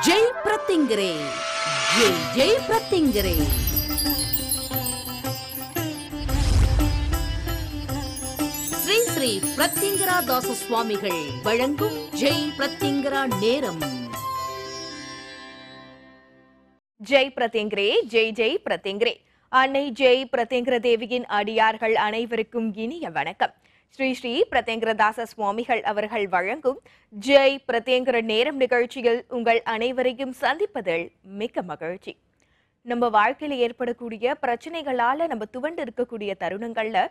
ஜெய் பிரத்திங்கரே, ஜெய் ஜெய் பிரத்திங்கரே. ஸ்ரீ ஸ்ரீ பிரத்திங்கரா தாச சுவாமிகள் வழங்கும் ஜெய் பிரத்திங்கரா நேரம். ஜெய் பிரத்திங்கரே, ஜெய் ஜெய் பிரத்திங்கரே. அன்னை ஜெய் பிரத்திங்கர தேவியின் அடியார்கள் அனைவருக்கும் இனிய வணக்கம். ஸ்ரீ ஸ்ரீ பிரத்திங்கரதாச சுவாமிகள் அவர்கள் வழங்கும் ஜெய் பிரத்திங்கர நேரம் நிகழ்ச்சியில் உங்கள் அனைவரையும் சந்திப்பதில் மிக்க மகிழ்ச்சி. நம்ம வாழ்க்கையில ஏற்படக்கூடிய பிரச்சனைகளால நம்ம துவண்டு இருக்கக்கூடிய தருணங்கள்ல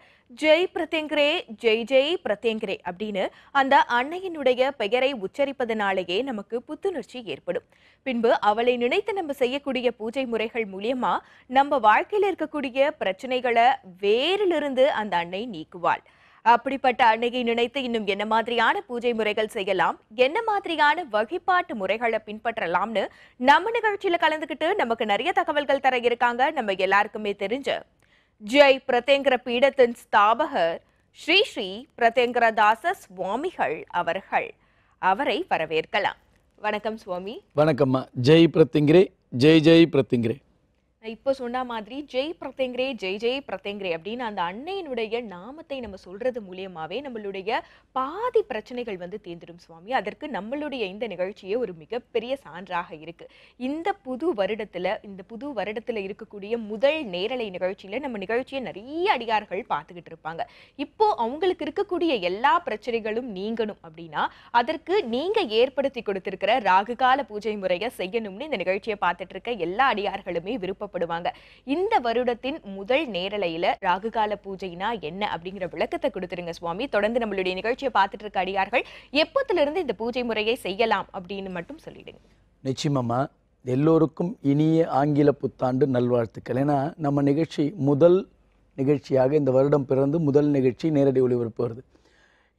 ஜெய் பிரத்திங்கரே, ஜெய் ஜெய் பிரத்திங்கரே அப்படின்னு அந்த அன்னையினுடைய பெயரை உச்சரிப்பதனாலேயே நமக்கு புத்துணர்ச்சி ஏற்படும். பின்பு அவளை நினைத்து நம்ம செய்யக்கூடிய பூஜை முறைகள் மூலியமா நம்ம வாழ்க்கையில இருக்கக்கூடிய பிரச்சனைகளை வேரிலிருந்து அந்த அன்னை நீக்குவாள். அப்படிப்பட்ட அன்னையை நினைத்து இன்னும் என்ன மாதிரியான பூஜை முறைகள் செய்யலாம், என்ன மாதிரியான வழிபாட்டு முறைகளை பின்பற்றலாம்னு நம்ம நிகழ்ச்சியில கலந்துக்கிட்டு நமக்கு நிறைய தகவல்கள் தர இருக்காங்க. நம்ம எல்லாருக்குமே தெரிஞ்ச ஜெய் பிரத்திங்கர பீடத்தின் ஸ்தாபகர் ஸ்ரீ ஸ்ரீ பிரத்திங்கரதாச சுவாமிகள் அவர்கள். அவரை வரவேற்கலாம். வணக்கம் சுவாமி. வணக்கம்மா. ஜெய் பிரத்திங்கரே, ஜெய் ஜெய் பிரத்திங்கரே. இப்போ சொன்ன மாதிரி ஜெய் பிரத்திங்கரே, ஜெய் ஜெய் பிரத்திங்கரே அப்படின்னு அந்த அன்னையினுடைய நாமத்தை நம்ம சொல்றது மூலியமாவே நம்மளுடைய பாதி பிரச்சனைகள் தீர்ந்துடும் சுவாமி. அதற்கு நம்மளுடைய இந்த நிகழ்ச்சியே ஒரு மிகப்பெரிய சான்றாக இருக்கு. இந்த புது வருடத்துல இருக்கக்கூடிய முதல் நேரலை நிகழ்ச்சியில நம்ம நிகழ்ச்சியை நிறைய அடியார்கள் பார்த்துக்கிட்டு இருப்பாங்க. இப்போ அவங்களுக்கு இருக்கக்கூடிய எல்லா பிரச்சனைகளும் நீங்கணும் அப்படின்னா அதற்கு நீங்க ஏற்படுத்தி கொடுத்திருக்கிற ராகுகால பூஜை முறையை செய்யணும்னு இந்த நிகழ்ச்சியை பார்த்துட்டு இருக்க எல்லா அடியார்களுமே விருப்பப்படுவாங்க. இந்த வருடத்தின் முதல் நேரலையில ராகுகால பூஜைனா என்ன அப்படிங்கிற விளக்கத்தை கொடுத்துருங்க சுவாமி. தொடர்ந்து நம்மளுடைய நிகழ்ச்சியை பார்த்துட்டு இருக்க அடியார்கள் எப்பத்திலிருந்து இந்த பூஜை முறையை செய்யலாம் அப்படின்னு மட்டும் சொல்லிடுங்க. நிச்சயமாம்மா. எல்லோருக்கும் இனிய ஆங்கில புத்தாண்டு நல்வாழ்த்துக்கள். ஏன்னா நம்ம நிகழ்ச்சி முதல் நிகழ்ச்சியாக இந்த வருடம் பிறந்து முதல் நிகழ்ச்சி நேரடி ஒளிபரப்பு வருது.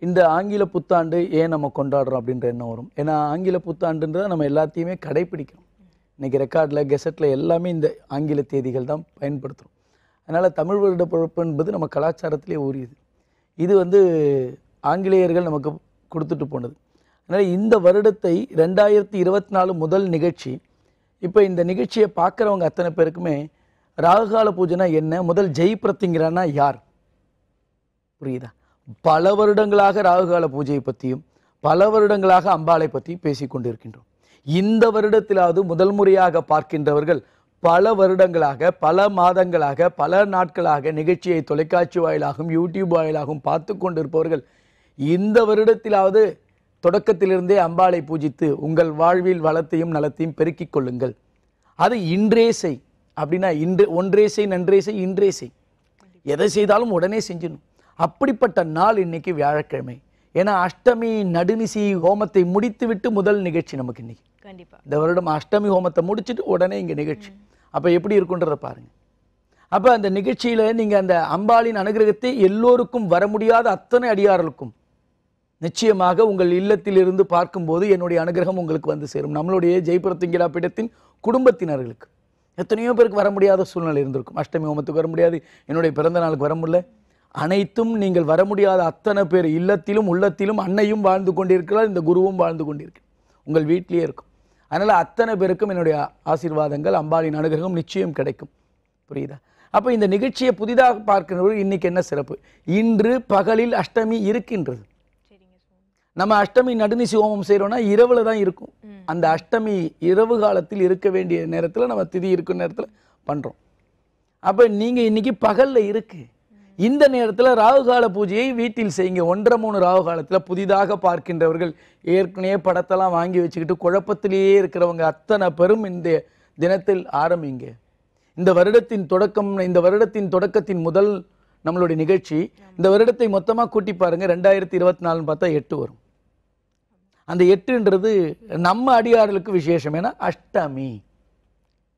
இந்த ஆங்கில புத்தாண்டு ஏன் நம்ம கொண்டாடுறோம் அப்படின்ற எண்ணம் வரும். ஏன்னா ஆங்கில புத்தாண்டுன்றதை நம்ம எல்லாத்தையுமே கடைப்பிடிக்கிறோம். இன்றைக்கி ரெக்கார்டில் கெசட்டில் எல்லாமே இந்த ஆங்கில தேதிகள் தான் பயன்படுத்துகிறோம். அதனால் தமிழ் வருட பிறப்பு என்பது நம்ம கலாச்சாரத்திலே ஊறியது. இது ஆங்கிலேயர்கள் நமக்கு கொடுத்துட்டு போனது. அதனால் இந்த வருடத்தை 2024 முதல் நிகழ்ச்சி. இப்போ இந்த நிகழ்ச்சியை பார்க்குறவங்க அத்தனை பேருக்குமே ராகுகால பூஜைனா என்ன, முதல் ஜெய் பிரத்திங்கரானா யார் புரியுதா? பல வருடங்களாக ராகுகால பூஜையை பற்றியும் பல வருடங்களாக அம்பாளை பற்றியும் பேசி கொண்டிருக்கின்றோம். இந்த வருடத்திலாவது முதல் முறையாக பார்க்கின்றவர்கள் பல வருடங்களாக பல மாதங்களாக பல நாட்களாக நிகழ்ச்சியை தொலைக்காட்சி வாயிலாகவும் யூடியூப் வாயிலாகவும் பார்த்து கொண்டிருப்பவர்கள் இந்த வருடத்திலாவது தொடக்கத்திலிருந்தே அம்பாளை பூஜித்து உங்கள் வாழ்வில் வளத்தையும் நலத்தையும் பெருக்கிக் கொள்ளுங்கள். அது இன்றே செய் அப்படின்னா ஒன்றே செய், நன்றே செய், இன்றே செய். எதை செய்தாலும் உடனே செஞ்சிடணும். அப்படிப்பட்ட நாள் இன்னைக்கு வியாழக்கிழமை. ஏன்னா அஷ்டமி நடுநிசி ஹோமத்தை முடித்து விட்டு முதல் நிகழ்ச்சி நமக்கு இன்னைக்கு. கண்டிப்பா இந்த வருடம் அஷ்டமி ஹோமத்தை முடிச்சுட்டு உடனே இங்கே நிகழ்ச்சி. அப்போ எப்படி இருக்குன்றதை பாருங்க. அப்போ அந்த நிகழ்ச்சியில் நீங்கள் அந்த அம்பாளின் அனுகிரகத்தை எல்லோருக்கும் வர முடியாத அத்தனை அடியார்களுக்கும் நிச்சயமாக உங்கள் இல்லத்திலிருந்து பார்க்கும்போது என்னுடைய அனுகிரகம் உங்களுக்கு வந்து சேரும். நம்மளுடைய ஜெய் பிரத்திங்கரா பீடத்தின் குடும்பத்தினர்களுக்கு எத்தனையோ பேருக்கு வர முடியாத சூழ்நிலை இருந்திருக்கும். அஷ்டமி ஹோமத்துக்கு வர முடியாது, என்னுடைய பிறந்த நாளுக்கு வர முடியல. அனைத்தும் நீங்கள் வர முடியாத அத்தனை பேர் இல்லத்திலும் உள்ளத்திலும் அன்னையும் வாழ்ந்து கொண்டிருக்கிறார், இந்த குருவும் வாழ்ந்து கொண்டிருக்கிறார், உங்கள் வீட்டிலேயே இருக்கும். அதனால் அத்தனை பேருக்கும் என்னுடைய ஆசீர்வாதங்கள், அம்பாளின் அனுகிரகம் நிச்சயம் கிடைக்கும். புரியுதா? அப்போ இந்த நிகழ்ச்சியை புதிதாக பார்க்கிறவர்கள் இன்னைக்கு என்ன சிறப்பு? இன்று பகலில் அஷ்டமி இருக்கின்றது. நம்ம அஷ்டமி நடுநிசி ஹோமம் செய்கிறோம்னா இரவுல தான் இருக்கும். அந்த அஷ்டமி இரவு காலத்தில் இருக்க வேண்டிய நேரத்தில் நம்ம திதி இருக்கும் நேரத்தில் பண்ணுறோம். அப்போ நீங்கள் இன்னைக்கு பகலில் இருக்கு. இந்த நேரத்தில் ராகுகால பூஜையை வீட்டில் செய்யுங்க. 1:30 ராகு காலத்தில் புதிதாக பார்க்கின்றவர்கள் ஏற்கனவே படத்தெல்லாம் வாங்கி வச்சுக்கிட்டு குழப்பத்திலேயே இருக்கிறவங்க அத்தனை பெரும் இந்த தினத்தில் ஆரம்பிங்க. இந்த வருடத்தின் தொடக்கத்தின் முதல் நம்மளுடைய நிகழ்ச்சி. இந்த வருடத்தை மொத்தமாக கூட்டி பாருங்க. 2024 பார்த்தா 8 வரும். அந்த 8ன்றது நம்ம அடியார்களுக்கு விசேஷம். ஏன்னா அஷ்டமி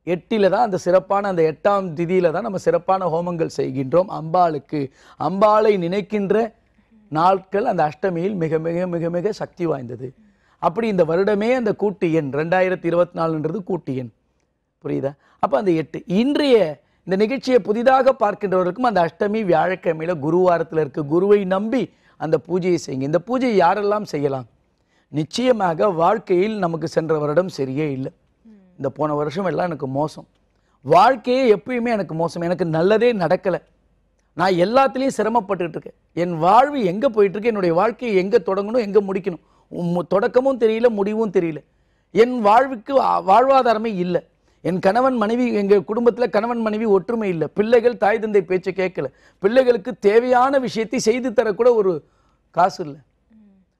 8ல் தான் அந்த சிறப்பான அந்த 8ஆம் திதியில தான் நம்ம சிறப்பான ஹோமங்கள் செய்கின்றோம். அம்பாளை நினைக்கின்ற நாட்கள் அந்த அஷ்டமியில் மிக மிக மிக மிக சக்தி வாய்ந்தது. அப்படி இந்த வருடமே அந்த கூட்டு எண் 2024ன்றது கூட்டு எண். புரியுதா? அப்போ அந்த 8 இன்றைய இந்த நிகழ்ச்சியை புதிதாக பார்க்கின்றவர்களுக்கும் அந்த அஷ்டமி வியாழக்கிழமையில குருவாரத்தில் இருக்கு. குருவை நம்பி அந்த பூஜையை செய்யுங்க. இந்த பூஜையை யாரெல்லாம் செய்யலாம்? நிச்சயமாக வாழ்க்கையில் நமக்கு சென்ற வருடம் சரியே இல்லை. இந்த போன வருஷம் எல்லாம் எனக்கு மோசம், வாழ்க்கையே எப்பயுமே எனக்கு மோசம், எனக்கு நல்லதே நடக்கலை, நான் எல்லாத்துலேயும் சிரமப்பட்டுட்டு இருக்கேன், என் வாழ்வு எங்கே போயிட்டுருக்கு, என்னுடைய வாழ்க்கையை எங்கே தொடங்கணும் எங்கே முடிக்கணும், தொடக்கமும் தெரியல முடிவும் தெரியல, என் வாழ்வுக்கு வாழ்வாதாரமே இல்லை, என் கணவன் மனைவி, எங்கள் குடும்பத்தில் கணவன் மனைவி ஒற்றுமை இல்லை, பிள்ளைகள் தாய் தந்தை பேச்சை கேட்கல, பிள்ளைகளுக்கு தேவையான விஷயத்தை செய்து தரக்கூட ஒரு காசு இல்லை,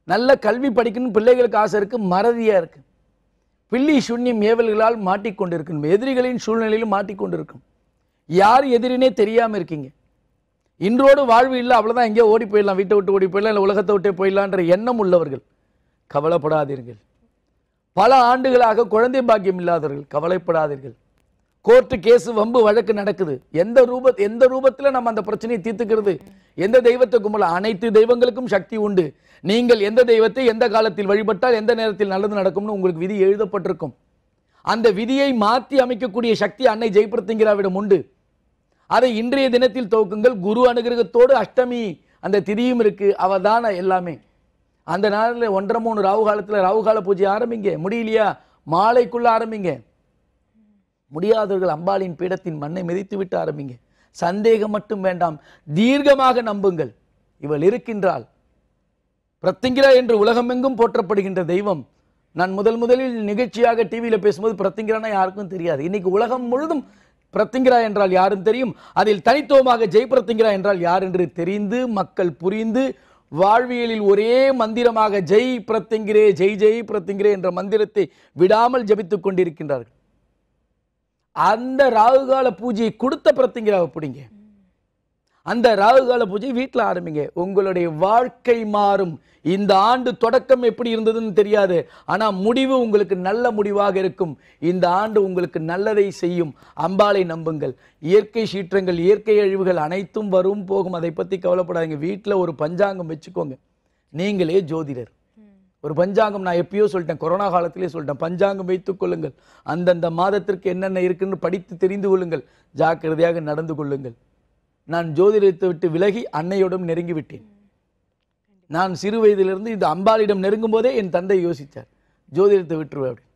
நல்ல கல்வி படிக்கணும் பிள்ளைகளுக்கு ஆசை இருக்குது, மறதியாக இருக்குது, பில்லி சூன்யம் ஏவல்களால் மாட்டிக்கொண்டிருக்கணும், எதிரிகளின் சூழ்நிலையிலும் மாட்டிக்கொண்டிருக்கும், யார் எதிரினே தெரியாமல் இருக்கீங்க, இன்றோடு வாழ்வு இல்லை, அவ்வளோதான், எங்கேயோ ஓடி போயிடலாம், வீட்டை விட்டு ஓடி போயிடலாம், இல்லை உலகத்தை விட்டே போயிடலான்ற எண்ணம் உள்ளவர்கள் கவலைப்படாதீர்கள், பல ஆண்டுகளாக குழந்தை பாக்கியம் இல்லாதவர்கள் கவலைப்படாதீர்கள், கோர்ட்டு கேஸு வம்பு வழக்கு நடக்குது, எந்த ரூபத்தில் நம்ம அந்த பிரச்சனையை தீர்த்துக்கிறது, எந்த தெய்வத்தை கும்பல, அனைத்து தெய்வங்களுக்கும் சக்தி உண்டு, நீங்கள் எந்த தெய்வத்தை எந்த காலத்தில் வழிபட்டால் எந்த நேரத்தில் நல்லது நடக்கும்னு உங்களுக்கு விதி எழுதப்பட்டிருக்கும், அந்த விதியை மாற்றி அமைக்கக்கூடிய சக்தி அன்னை ஜெயபிரத்திங்கராவிடம் உண்டு, அதை இன்றைய தினத்தில் துவக்குங்கள், குரு அனுகிரகத்தோடு அஷ்டமி அந்த திதியும் இருக்கு, அவதான எல்லாமே, அந்த நாளில் 1:30 ராகு காலத்தில் ராகுகால பூஜை ஆரம்பிங்க, முடியலையா மாலைக்குள்ள ஆரம்பிங்க, முடியாதவர்கள் அம்பாளின் பீடத்தின் மண்ணை மிதித்து விட்டு ஆரம்பிங்க, சந்தேகம் மட்டும் வேண்டாம், தீர்க்கமாக நம்புங்கள், இவள் இருக்கின்றாள், பிரத்திங்கிரா என்று உலகமெங்கும் போற்றப்படுகின்ற தெய்வம். நான் முதலில் நிகழ்ச்சியாக டிவியில் பேசும்போது பிரத்திங்கிரானா யாருக்கும் தெரியாது, இன்னைக்கு உலகம் முழுதும் பிரத்திங்கிரா என்றால் யாரும் தெரியும், அதில் தனித்துவமாக ஜெய் பிரத்திங்கிரா என்றால் யார் என்று தெரிந்து மக்கள் புரிந்து வாழ்வியலில் ஒரே மந்திரமாக ஜெய் பிரத்திங்கிரே ஜெய் ஜெய் பிரத்திங்கிரே என்ற மந்திரத்தை விடாமல் ஜபித்துக் கொண்டிருக்கின்றார்கள். அந்த ராகுகால பூஜையை கொடுத்த பிரத்திங்கிராவை பிடிங்க, அந்த ராகுகால பூஜை வீட்டில் ஆரம்பிங்க, உங்களுடைய வாழ்க்கை மாறும். இந்த ஆண்டு தொடக்கம் எப்படி இருந்ததுன்னு தெரியாது, ஆனால் முடிவு உங்களுக்கு நல்ல முடிவாக இருக்கும். இந்த ஆண்டு உங்களுக்கு நல்லதை செய்யும். அம்பாளை நம்புங்கள். இயற்கை சீற்றங்கள், இயற்கை அழிவுகள் அனைத்தும் வரும் போகும், அதை பற்றி கவலைப்படாதீங்க. வீட்டில் ஒரு பஞ்சாங்கம் வச்சுக்கோங்க, நீங்களே ஜோதிடர். ஒரு பஞ்சாங்கம் நான் எப்பயோ சொல்லிட்டேன், கொரோனா காலத்திலே சொல்லிட்டேன், பஞ்சாங்கம் வைத்துக் கொள்ளுங்கள். அந்தந்த மாதத்திற்கு என்னென்ன இருக்குன்னு படித்து தெரிந்து கொள்ளுங்கள், ஜாக்கிரதையாக நடந்து கொள்ளுங்கள். நான் ஜோதிடத்தை விட்டு விலகி அன்னையோடும் நெருங்கி விட்டேன். நான் சிறு வயதிலிருந்து இந்த அம்பாளிடம் நெருங்கும் போதே என் தந்தை யோசித்தார், ஜோதிடத்தை விட்டுருவேன் அப்படி.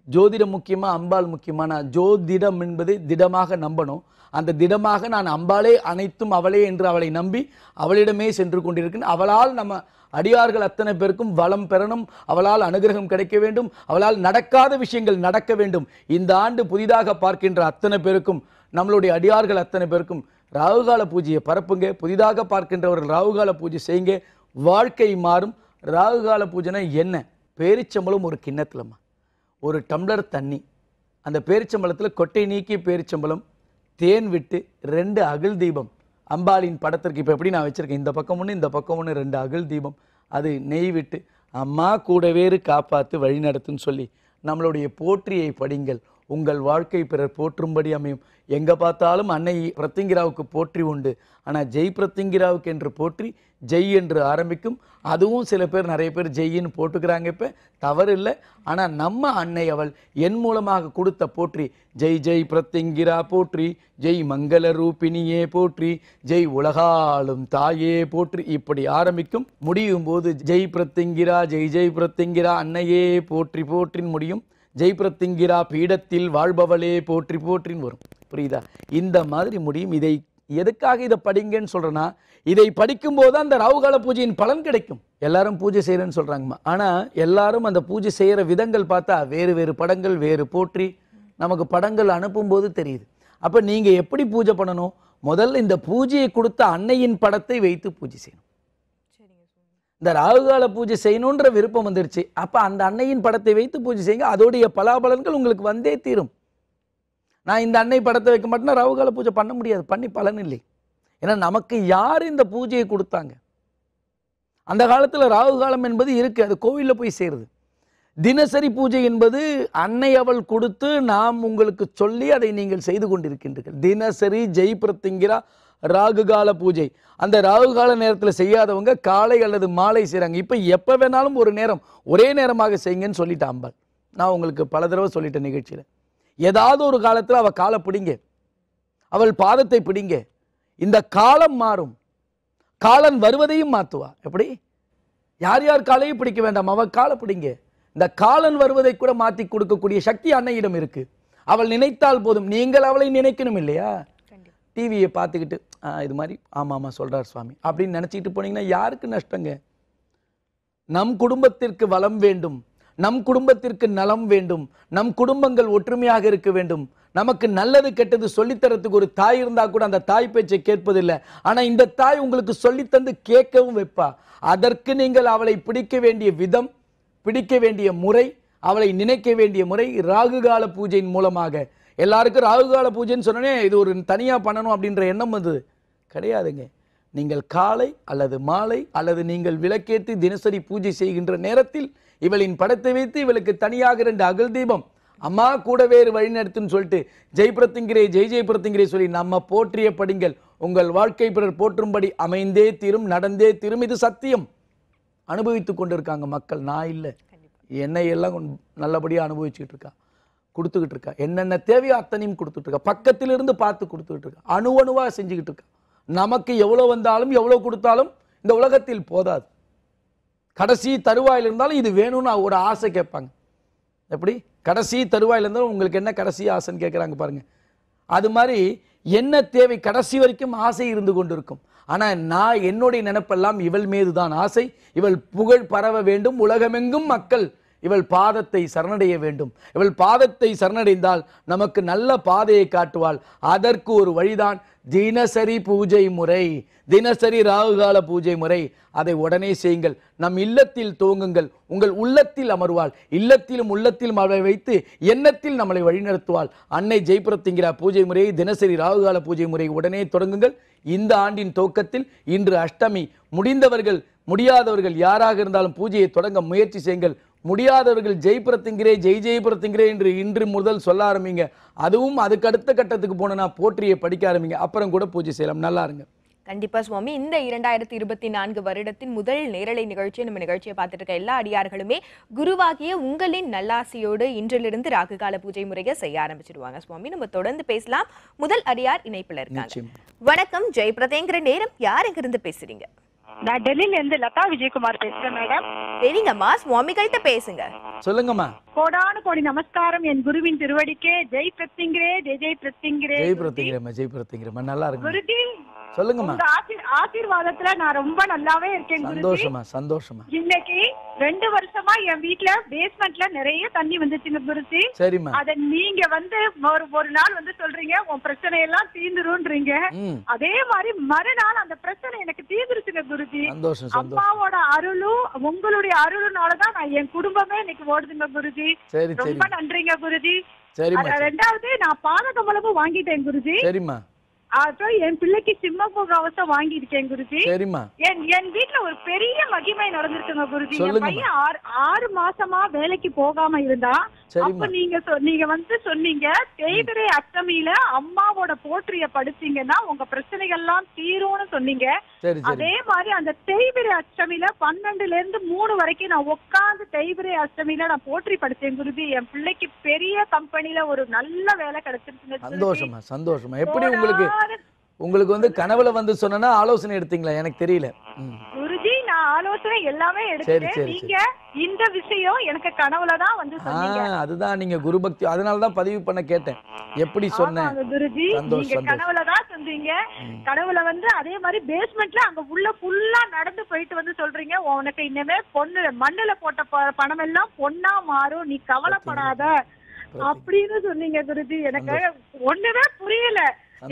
ஜோதிடம் முக்கியமா அம்பாள் முக்கியமா? நான் ஜோதிடம் என்பதை திடமாக நம்பணும். அந்த திடமாக நான் அம்பாளே அனைத்தும் அவளே என்று அவளை நம்பி அவளிடமே சென்று கொண்டிருக்கேன். அவளால் நம்ம அடியார்கள் அத்தனை பேருக்கும் வளம் பெறணும், அவளால் அனுகிரகம் கிடைக்க வேண்டும், அவளால் நடக்காத விஷயங்கள் நடக்க வேண்டும். இந்த ஆண்டு புதிதாக பார்க்கின்ற அத்தனை பேருக்கும், நம்மளுடைய அடியார்கள் அத்தனை பேருக்கும் ராகுகால பூஜையை பரப்புங்க. புதிதாக பார்க்கின்றவர்கள் ராகுகால பூஜை செய்யுங்க, வாழ்க்கை மாறும். ராகுகால பூஜைனா என்ன? பேரிச்சம்பளம் ஒரு கிண்ணத்துலம்மா, ஒரு டம்ளர் தண்ணி, அந்த பேரிச்சம்பளத்தில் கொட்டை நீக்கி பேரிச்சம்பளம், தேன் விட்டு 2 அகல் தீபம் அம்பாளின் படத்திற்கு இப்போ எப்படி நான் வச்சுருக்கேன், இந்த பக்கம் ஒன்று இந்த பக்கம் ஒன்று 2 அகல் தீபம், அது நெய் விட்டு அம்மா கூடவேறு காப்பாற்று வழி நடத்துன்னு சொல்லி நம்மளுடைய போற்றியை படிங்கள். உங்கள் வாழ்க்கை பிறர் போற்றும்படி அமையும். எங்கே பார்த்தாலும் அன்னை பிரத்திங்கிராவுக்கு போற்றி உண்டு, ஆனால் ஜெய் பிரத்திங்கிராவுக்கு என்று போற்றி ஜெய் என்று ஆரம்பிக்கும். அதுவும் சில பேர் நிறைய பேர் ஜெய்ன்னு போட்டுக்கிறாங்க, இப்போ தவறு இல்லை. ஆனால் நம்ம அன்னை அவள் என் மூலமாக கொடுத்த போற்றி ஜெய் ஜெய் பிரத்திங்கிரா போற்றி, ஜெய் மங்கள ரூபிணியே போற்றி, ஜெய் உலகாளும் தாயே போற்றி, இப்படி ஆரம்பிக்கும். முடியும் போது ஜெய் பிரத்திங்கிரா ஜெய் ஜெய் பிரத்திங்கிரா அன்னையே போற்றி போற்றின்னு முடியும். ஜெய் பிரத்திங்கிரா பீடத்தில் வாழ்பவளே போற்றி போற்றின்னு வரும். புரியுதா? இந்த மாதிரி முடியும். இதை எதுக்காக இதை படிங்கன்னு சொல்றேன்னா, இதை படிக்கும்போது அந்த ராகுகால பூஜையின் பலன் கிடைக்கும். எல்லாரும் பூஜை செய்யறேன்னு சொல்றாங்கம்மா, ஆனா எல்லாரும் அந்த பூஜை செய்யற விதங்கள் பார்த்தா வேறு வேறு படங்கள், வேறு போற்றி நமக்கு படங்கள் அனுப்பும் போது தெரியுது. அப்ப நீங்க எப்படி பூஜை பண்ணணும்? முதல்ல இந்த பூஜையை கொடுத்த அன்னையின் படத்தை வைத்து பூஜை செய்யணும். இந்த ராகுகால பூஜை செய்யணுன்ற விருப்பம் வந்துருச்சு, அப்ப அந்த அன்னையின் படத்தை வைத்து பூஜை செய்யுங்க. அதோடைய பலாபலன்கள் உங்களுக்கு வந்தே தீரும். நான் இந்த அன்னை படத்தை வைக்க மாட்டேன்னா ராகுகால பூஜை பண்ண முடியாது, பண்ணி பலன் இல்லை. ஏன்னா நமக்கு யார் இந்த பூஜையை கொடுத்தாங்க? அந்த காலத்தில் ராகுகாலம் என்பது இருக்கு, அது கோவிலில் போய் சேருது. தினசரி பூஜை என்பது அன்னை அவள் கொடுத்து நாம் உங்களுக்கு சொல்லி அதை நீங்கள் செய்து கொண்டிருக்கின்றீர்கள். தினசரி ஜெய் பிரத்திங்கிரா ராகுகால பூஜை, அந்த ராகுகால நேரத்தில் செய்யாதவங்க காலை அல்லது மாலை செய்கிறாங்க. இப்போ எப்போ வேணாலும் ஒரு நேரம் ஒரே நேரமாக செய்யுங்கன்னு சொல்லிட்டா அம்பாள். நான் உங்களுக்கு பல தடவை சொல்லிட்டேன் நிகழ்ச்சியில். ஏதாவது ஒரு காலத்தில் அவள் காலை பிடிங்க, அவள் பாதத்தை பிடிங்க. இந்த காலம் மாறும், காலன் வருவதையும் மாற்றுவா. எப்படி? யார் யார் காலையும் பிடிக்க வேண்டாம், அவள் காலை பிடிங்க. இந்த காலன் வருவதை கூட மாத்தி கொடுக்கக்கூடிய சக்தி அன்னையிடம் இருக்கு. அவள் நினைத்தால் போதும். நீங்கள் அவளை நினைக்கணும் இல்லையா? டிவியை பார்த்துக்கிட்டு இது மாதிரி ஆமா சொல்றார் சுவாமி அப்படின்னு நினைச்சிட்டு போனீங்கன்னா யாருக்கு நஷ்டங்க? நம் குடும்பத்திற்கு வளம் வேண்டும், நம் குடும்பத்திற்கு நலம் வேண்டும், நம் குடும்பங்கள் ஒற்றுமையாக இருக்க வேண்டும். நமக்கு நல்லது கெட்டது சொல்லித்தரத்துக்கு ஒரு தாய் இருந்தா கூட அந்த தாய் பேச்சை கேட்பதில்லை. ஆனா இந்த தாய் உங்களுக்கு சொல்லித்தந்து கேட்கவும் வைப்பா. அதற்கு நீங்கள் அவளை பிடிக்க வேண்டிய விதம், பிடிக்க வேண்டிய முறை, அவளை நினைக்க வேண்டிய முறை ராகுகால பூஜையின் மூலமாக. எல்லாருக்கும் ராகுகால பூஜைன்னு சொன்னோன்னே இது ஒரு தனியா பண்ணணும் அப்படின்ற எண்ணம் அது கிடையாதுங்க. நீங்கள் காலை அல்லது மாலை அல்லது நீங்கள் விளக்கேற்றி தினசரி பூஜை செய்கின்ற நேரத்தில் இவளின் படத்தை வைத்து இவளுக்கு தனியாக 2 அகல் தீபம், அம்மா கூட வேறு வழிநடத்துன்னு சொல்லிட்டு ஜெய் பிரத்திங்கிரே ஜெய் ஜெய் பிரத்திங்கிரே சொல்லி நம்ம போற்றிய படிங்கள். உங்கள் வாழ்க்கை பிறர் போற்றும்படி அமைந்தே தீரும், நடந்தே தீரும். இது சத்தியம். அனுபவித்து கொண்டிருக்காங்க மக்கள், நான் இல்லை. என்னை எல்லாம் நல்லபடியாக அனுபவிச்சுட்டு இருக்கா, கொடுத்துக்கிட்டு இருக்கா. என்னென்ன தேவையோ அத்தனையும் கொடுத்துட்டு இருக்கா. பக்கத்திலிருந்து பார்த்து கொடுத்துக்கிட்டு இருக்கா. அணுவா செஞ்சுக்கிட்டு இருக்கா. நமக்கு எவ்வளோ வந்தாலும் எவ்வளோ கொடுத்தாலும் இந்த உலகத்தில் போதாது. கடைசி தருவாயில் இருந்தாலும் இது வேணும்னு ஒரு ஆசை கேட்பாங்க. எப்படி கடைசி தருவாயில் இருந்தாலும் உங்களுக்கு என்ன கடைசி ஆசைன்னு கேட்குறாங்க பாருங்க. அது மாதிரி என்ன தேவை கடைசி வரைக்கும் ஆசை இருந்து கொண்டு இருக்கும். ஆனால் நான் என்னுடைய நினைப்பெல்லாம் இவள் மீதுதான் ஆசை. இவள் புகழ் பரவ வேண்டும், உலகமெங்கும் மக்கள் இவள் பாதத்தை சரணடைய வேண்டும். இவள் பாதத்தை சரணடைந்தால் நமக்கு நல்ல பாதையை காட்டுவாள். அதற்கு ஒரு வழிதான் தினசரி பூஜை முறை, தினசரி ராகுகால பூஜை முறை. அதை உடனே செய்யுங்கள். நம் இல்லத்தில் துவங்குங்கள். உங்கள் உள்ளத்தில் அமர்வாள். இல்லத்திலும் உள்ளத்திலும் அவளை வைத்து எண்ணத்தில் நம்மளை வழிநடத்துவாள். அன்னை ஜெயபிரத்திங்கிற பூஜை முறையை, தினசரி ராகுகால பூஜை முறையை உடனே தொடங்குங்கள். இந்த ஆண்டின் துவக்கத்தில் இன்று அஷ்டமி. முடிந்தவர்கள், முடியாதவர்கள் யாராக இருந்தாலும் பூஜையை தொடங்க முயற்சி செய்யுங்கள். முடியாதவர்கள் ஜெய் பிரத்திங்கிரே ஜெய் ஜெய் பிரத்திங்கிரே என்று இன்று முதல் சொல்ல ஆரம்பிங்க. அதுவும் அதுக்கு அடுத்த கட்டத்துக்கு போனா போற்றியை படிக்க ஆரம்பிங்க. அப்புறம் கூட பூஜை செய்யலாம். நல்லா இருங்க. கண்டிப்பா சுவாமி. இந்த 2024 வருடத்தின் முதல் நேரலை நிகழ்ச்சி, நம்ம நிகழ்ச்சியை பார்த்துட்டு இருக்க எல்லா அடியார்களுமே குருவாகிய உங்களின் நல்லாசியோடு இன்றிலிருந்து ராகுகால பூஜை முறையை செய்ய ஆரம்பிச்சிடுவாங்க சுவாமி. நம்ம தொடர்ந்து பேசலாம். முதல் அடியார் இணைப்புல இருக்காங்க. வணக்கம். ஜெய் பிரதேங்கிற நேரம். யார் எங்க இருந்து பேசுறீங்க? நான் டெல்லியில இருந்து லதா விஜயகுமார் பேசுறேன் மேடம். சரிங்கம்மா, சுவாமிகள்கிட்ட பேசுங்க. சொல்லுங்கம்மா. கோடானு கோடி நமஸ்காரம் என் குருவின் திருவடிக்கே. ஜெய் பிரத்திங்கிரே ஜெய் ஜெய் பிரத்திங்கிரே. ஜெய் பிரத்திங்கிரேம்மா, ஜெய் பிரத்திங்கிரேம்மா. நல்லா இருக்கு குருஜி. சொல்லுங்கம்மா. உங்க ஆசீர்வாதத்துல நான் ரொம்ப நல்லாவே இருக்கேன் குருஜி. சந்தோஷமா சந்தோஷமா. இன்னைக்கு 2 வருஷமா என் வீட்ல பேஸ்மெண்ட்ல நிறைய தண்ணி வந்துச்சுங்க குருஜி. சரிம்மா. அத நீங்க வந்து ஒரு நாள் வந்து சொல்றீங்க உன் பிரச்சனை எல்லாம் தீந்துருன்றீங்க. அதே மாதிரி மறுநாள் அந்த பிரச்சனை எனக்கு தீந்துருச்சுங்க குருஜி. அம்மாவோட அருளும் உங்களுடைய அருளுனாலதான் நான் என் குடும்பமே இன்னைக்கு ஓடுதுங்க குருஜி. ரொம்ப நன்றிங்க குருஜி. ரெண்டாவது நான் பாதகமலமும் வாங்கிட்டேன் குருஜி. சரிம்மா. என் பிள்ளைக்கு சிம்ம கவசம் வாங்கி இருக்கேன் குருஜி. சரிம்மா. என் வீட்டுல ஒரு பெரிய மகிமை நடந்திருக்குங்க குருஜி. என் பையன் 6 மாசமா வேலைக்கு போகாம இருந்தா, அப்ப நீங்க வந்து சொன்னீங்க தேய்பிறை அஷ்டமியில அம்மாவோட போற்றிய படிச்சீங்கன்னா உங்க பிரச்சனைகள் எல்லாம் தீரும்னு சொன்னீங்க. அதே மாதிரி அந்த தேய்பிறை அஷ்டமியில 12ல இருந்து 3 வரைக்கும் நான் உட்கார்ந்து தேய்பிறை அஷ்டமியில நான் போற்றி படிச்சேன் குருஜி. என் பிள்ளைக்கு பெரிய கம்பெனில ஒரு நல்ல வேலை கிடைச்சிருச்சுங்க. சந்தோஷமா சந்தோஷமா. எப்படி உங்களுக்கு வந்து கனவுல வந்து சொன்னா ஆலோசனை எடுத்தீங்களா? எனக்கு தெரியல குருஜி. நான் ஆலோசனை எல்லாமே எடுத்தேன். நீங்க இந்த விஷயம் எனக்கு கனவுல தான் வந்து சொன்னீங்க. அதுதான் நீங்க குரு பக்தி, அதனால தான் பதிவு பண்ண கேட்டேன். எப்படி சொன்னேன் குருஜி? நீங்க கனவுல தான் சொன்னீங்க. கனவுல வந்து அதே மாதிரி பேஸ்மெண்ட்ல அங்க உள்ள ஃபுல்லா நடந்து போயிட்டு வந்து சொல்றீங்க உனக்கு இன்னமே பொண்ணு மண்ணுல போட்ட பணம் எல்லாம் பொண்ணா மாறும், நீ கவலைப்படாத அப்படின்னு சொன்னீங்க குருஜி. எனக்கு ஒண்ணுமே புரியல.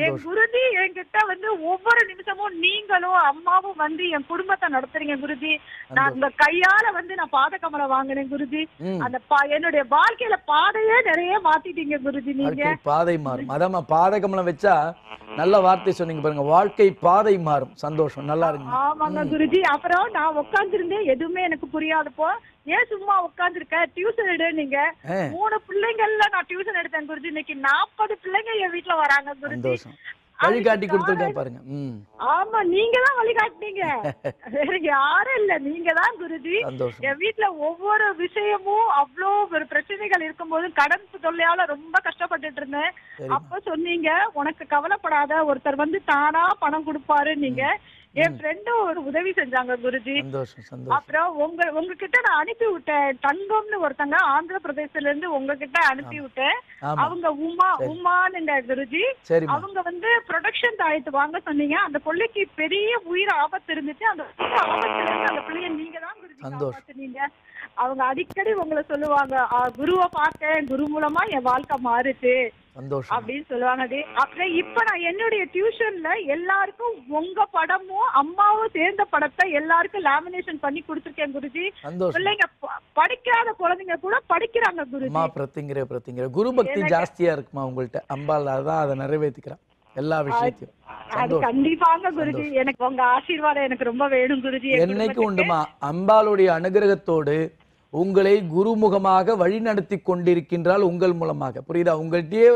என் குருஜி என்கிட்ட வந்து ஒவ்வொரு நிமிஷமும் நீங்களும் அம்மாவும் வந்து என் குடும்பத்தை நடத்துறீங்க குருஜி. நான் உங்க கையால வந்து நான் பாதகமலை வாங்கினேன் குருஜி. அந்த என்னுடைய வாழ்க்கையில பாதையே நிறைய மாத்திட்டீங்க குருஜி. நீங்க பாதை மாறும். அதாம்மா பாதகமலை வச்சா நல்ல வார்த்தை சொன்னீங்க பாருங்க. வாழ்க்கை பாதை மாறும். சந்தோஷம். நல்லா இருக்கு. ஆமாங்க குருஜி. அப்புறம் நான் உட்கார்ந்துருந்தேன், எதுவுமே எனக்கு புரியாதப்போ ஏன் சும்மா உட்கார்ந்துருக்க, டியூஷன் எடு. நீங்க 3 பிள்ளைங்கள்ல நான் டியூஷன் எடுத்தேன் குருஜி. இன்னைக்கு 40 பிள்ளைங்க என் வீட்டுல வராங்க குருஜி. வழிகாட்டி கொடுத்துருக்கேன் பாருங்க. ஆமா, நீங்க தான் வழிகாட்டினீங்க, வேற யாரும் இல்ல, நீங்க தான் குருஜி. என் வீட்டுல ஒவ்வொரு விஷயமும் அவ்வளோ ஒரு பிரச்சனைகள் இருக்கும்போது கடன் தொல்லையால ரொம்ப கஷ்டப்பட்டுட்டு இருந்தேன். அப்ப சொன்னீங்க உனக்கு கவலைப்படாத, ஒருத்தர் வந்து தானா பணம் கொடுப்பாரு. நீங்க என் ஃப்ரெண்டும் ஒரு உதவி செஞ்சாங்க குருஜி. சந்தோஷம் சந்தோஷம். அப்புறம் உங்ககிட்ட நான் அனுப்பி விட்டேன். தங்கம்னு ஒருத்தங்க ஆந்திர பிரதேசத்துல இருந்து உங்ககிட்ட அனுப்பி விட்டேன். ஆமா அவங்க உமானுங்க குருஜி. சரிம்மா. அவங்க வந்து ப்ரொடக்ஷன் தாயத்து வாங்க சொன்னீங்க. அந்த பிள்ளைக்கு பெரிய உயிர் ஆபத்து இருந்துச்சு. அந்த உயிர் ஆபத்துல இருந்து அந்த பிள்ளைய நீங்க தான் குருஜி காப்பாத்துனீங்க. அவங்க அடிக்கடி உங்களை சொல்லுவாங்க, குருவை பார்த்தேன், குரு மூலமா என் வாழ்க்கை மாறுச்சு சந்தோஷம் அப்படின்னு சொல்லுவாங்க. அப்புறம் இப்ப நான் என்னுடைய டியூஷன்ல எல்லாருக்கும் உங்க படமும் அம்மாவும் சேர்ந்த படத்தை எல்லாருக்கும் லேமினேஷன் பண்ணி கொடுத்துருக்கேன் குருஜி. சந்தோஷம். பிள்ளைங்க படிக்காத குழந்தைங்க கூட படிக்கிறாங்க குருஜி. அம்மா பிரத்திங்கிற குரு பக்தி ஜாஸ்தியா இருக்குமா உங்கள்ட்ட? அம்பாள் அதான் அதை நிறைவேற்றிக்கிறான் எல்லா விஷயத்தையும். அது கண்டிப்பாங்க குருஜி. எனக்கு உங்க ஆசீர்வாதம் எனக்கு ரொம்ப வேணும் குருஜி. என்னைக்கு உண்டுமா அம்பாளுடைய அனுகிரகத்தோடு உங்களை குருமுகமாக வழி நடத்தி கொண்டிருக்கின்றால் உங்கள் மூலமாக. புரியுதா? உங்கள்கிட்டயே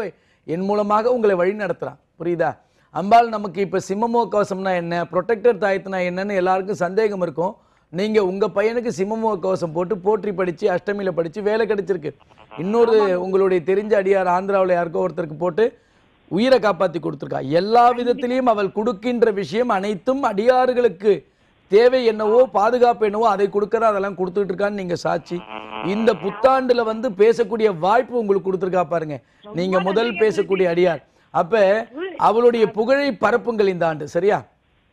என் மூலமாக உங்களை வழி நடத்துறான். புரியுதா? அம்பாள் நமக்கு இப்ப சிம்மமோ கவசம்னா என்ன, ப்ரொடெக்டர் தாயத்துனா என்னன்னு எல்லாருக்கும் சந்தேகம் இருக்கும். நீங்க உங்க பையனுக்கு சிம்மமோ கவசம் போட்டு போற்றி படிச்சு அஷ்டமியில படிச்சு வேலை கிடைச்சிருக்கு. இன்னொரு உங்களுடைய தெரிஞ்ச அடியார் ஆந்திராவில் யாருக்கோ ஒருத்தருக்கு போட்டு உயிரை காப்பாத்தி கொடுத்துருக்கா. எல்லா விதத்திலையும் அவள் கொடுக்கின்ற விஷயம் அனைத்தும் அடியார்களுக்கு தேவை என்னவோ பாதுகாப்பு என்னவோ அதை கொடுக்கறா, அதெல்லாம் கொடுத்துட்டு இருக்கான்னு நீங்க சாட்சி. இந்த புத்தாண்டுல வந்து பேசக்கூடிய வாய்ப்பு உங்களுக்கு கொடுத்துருக்கா பாருங்க. நீங்க முதல் பேசக்கூடிய அடியார். அப்ப அவளுடைய புகழை பரப்புங்கள் இந்த ஆண்டு. சரியா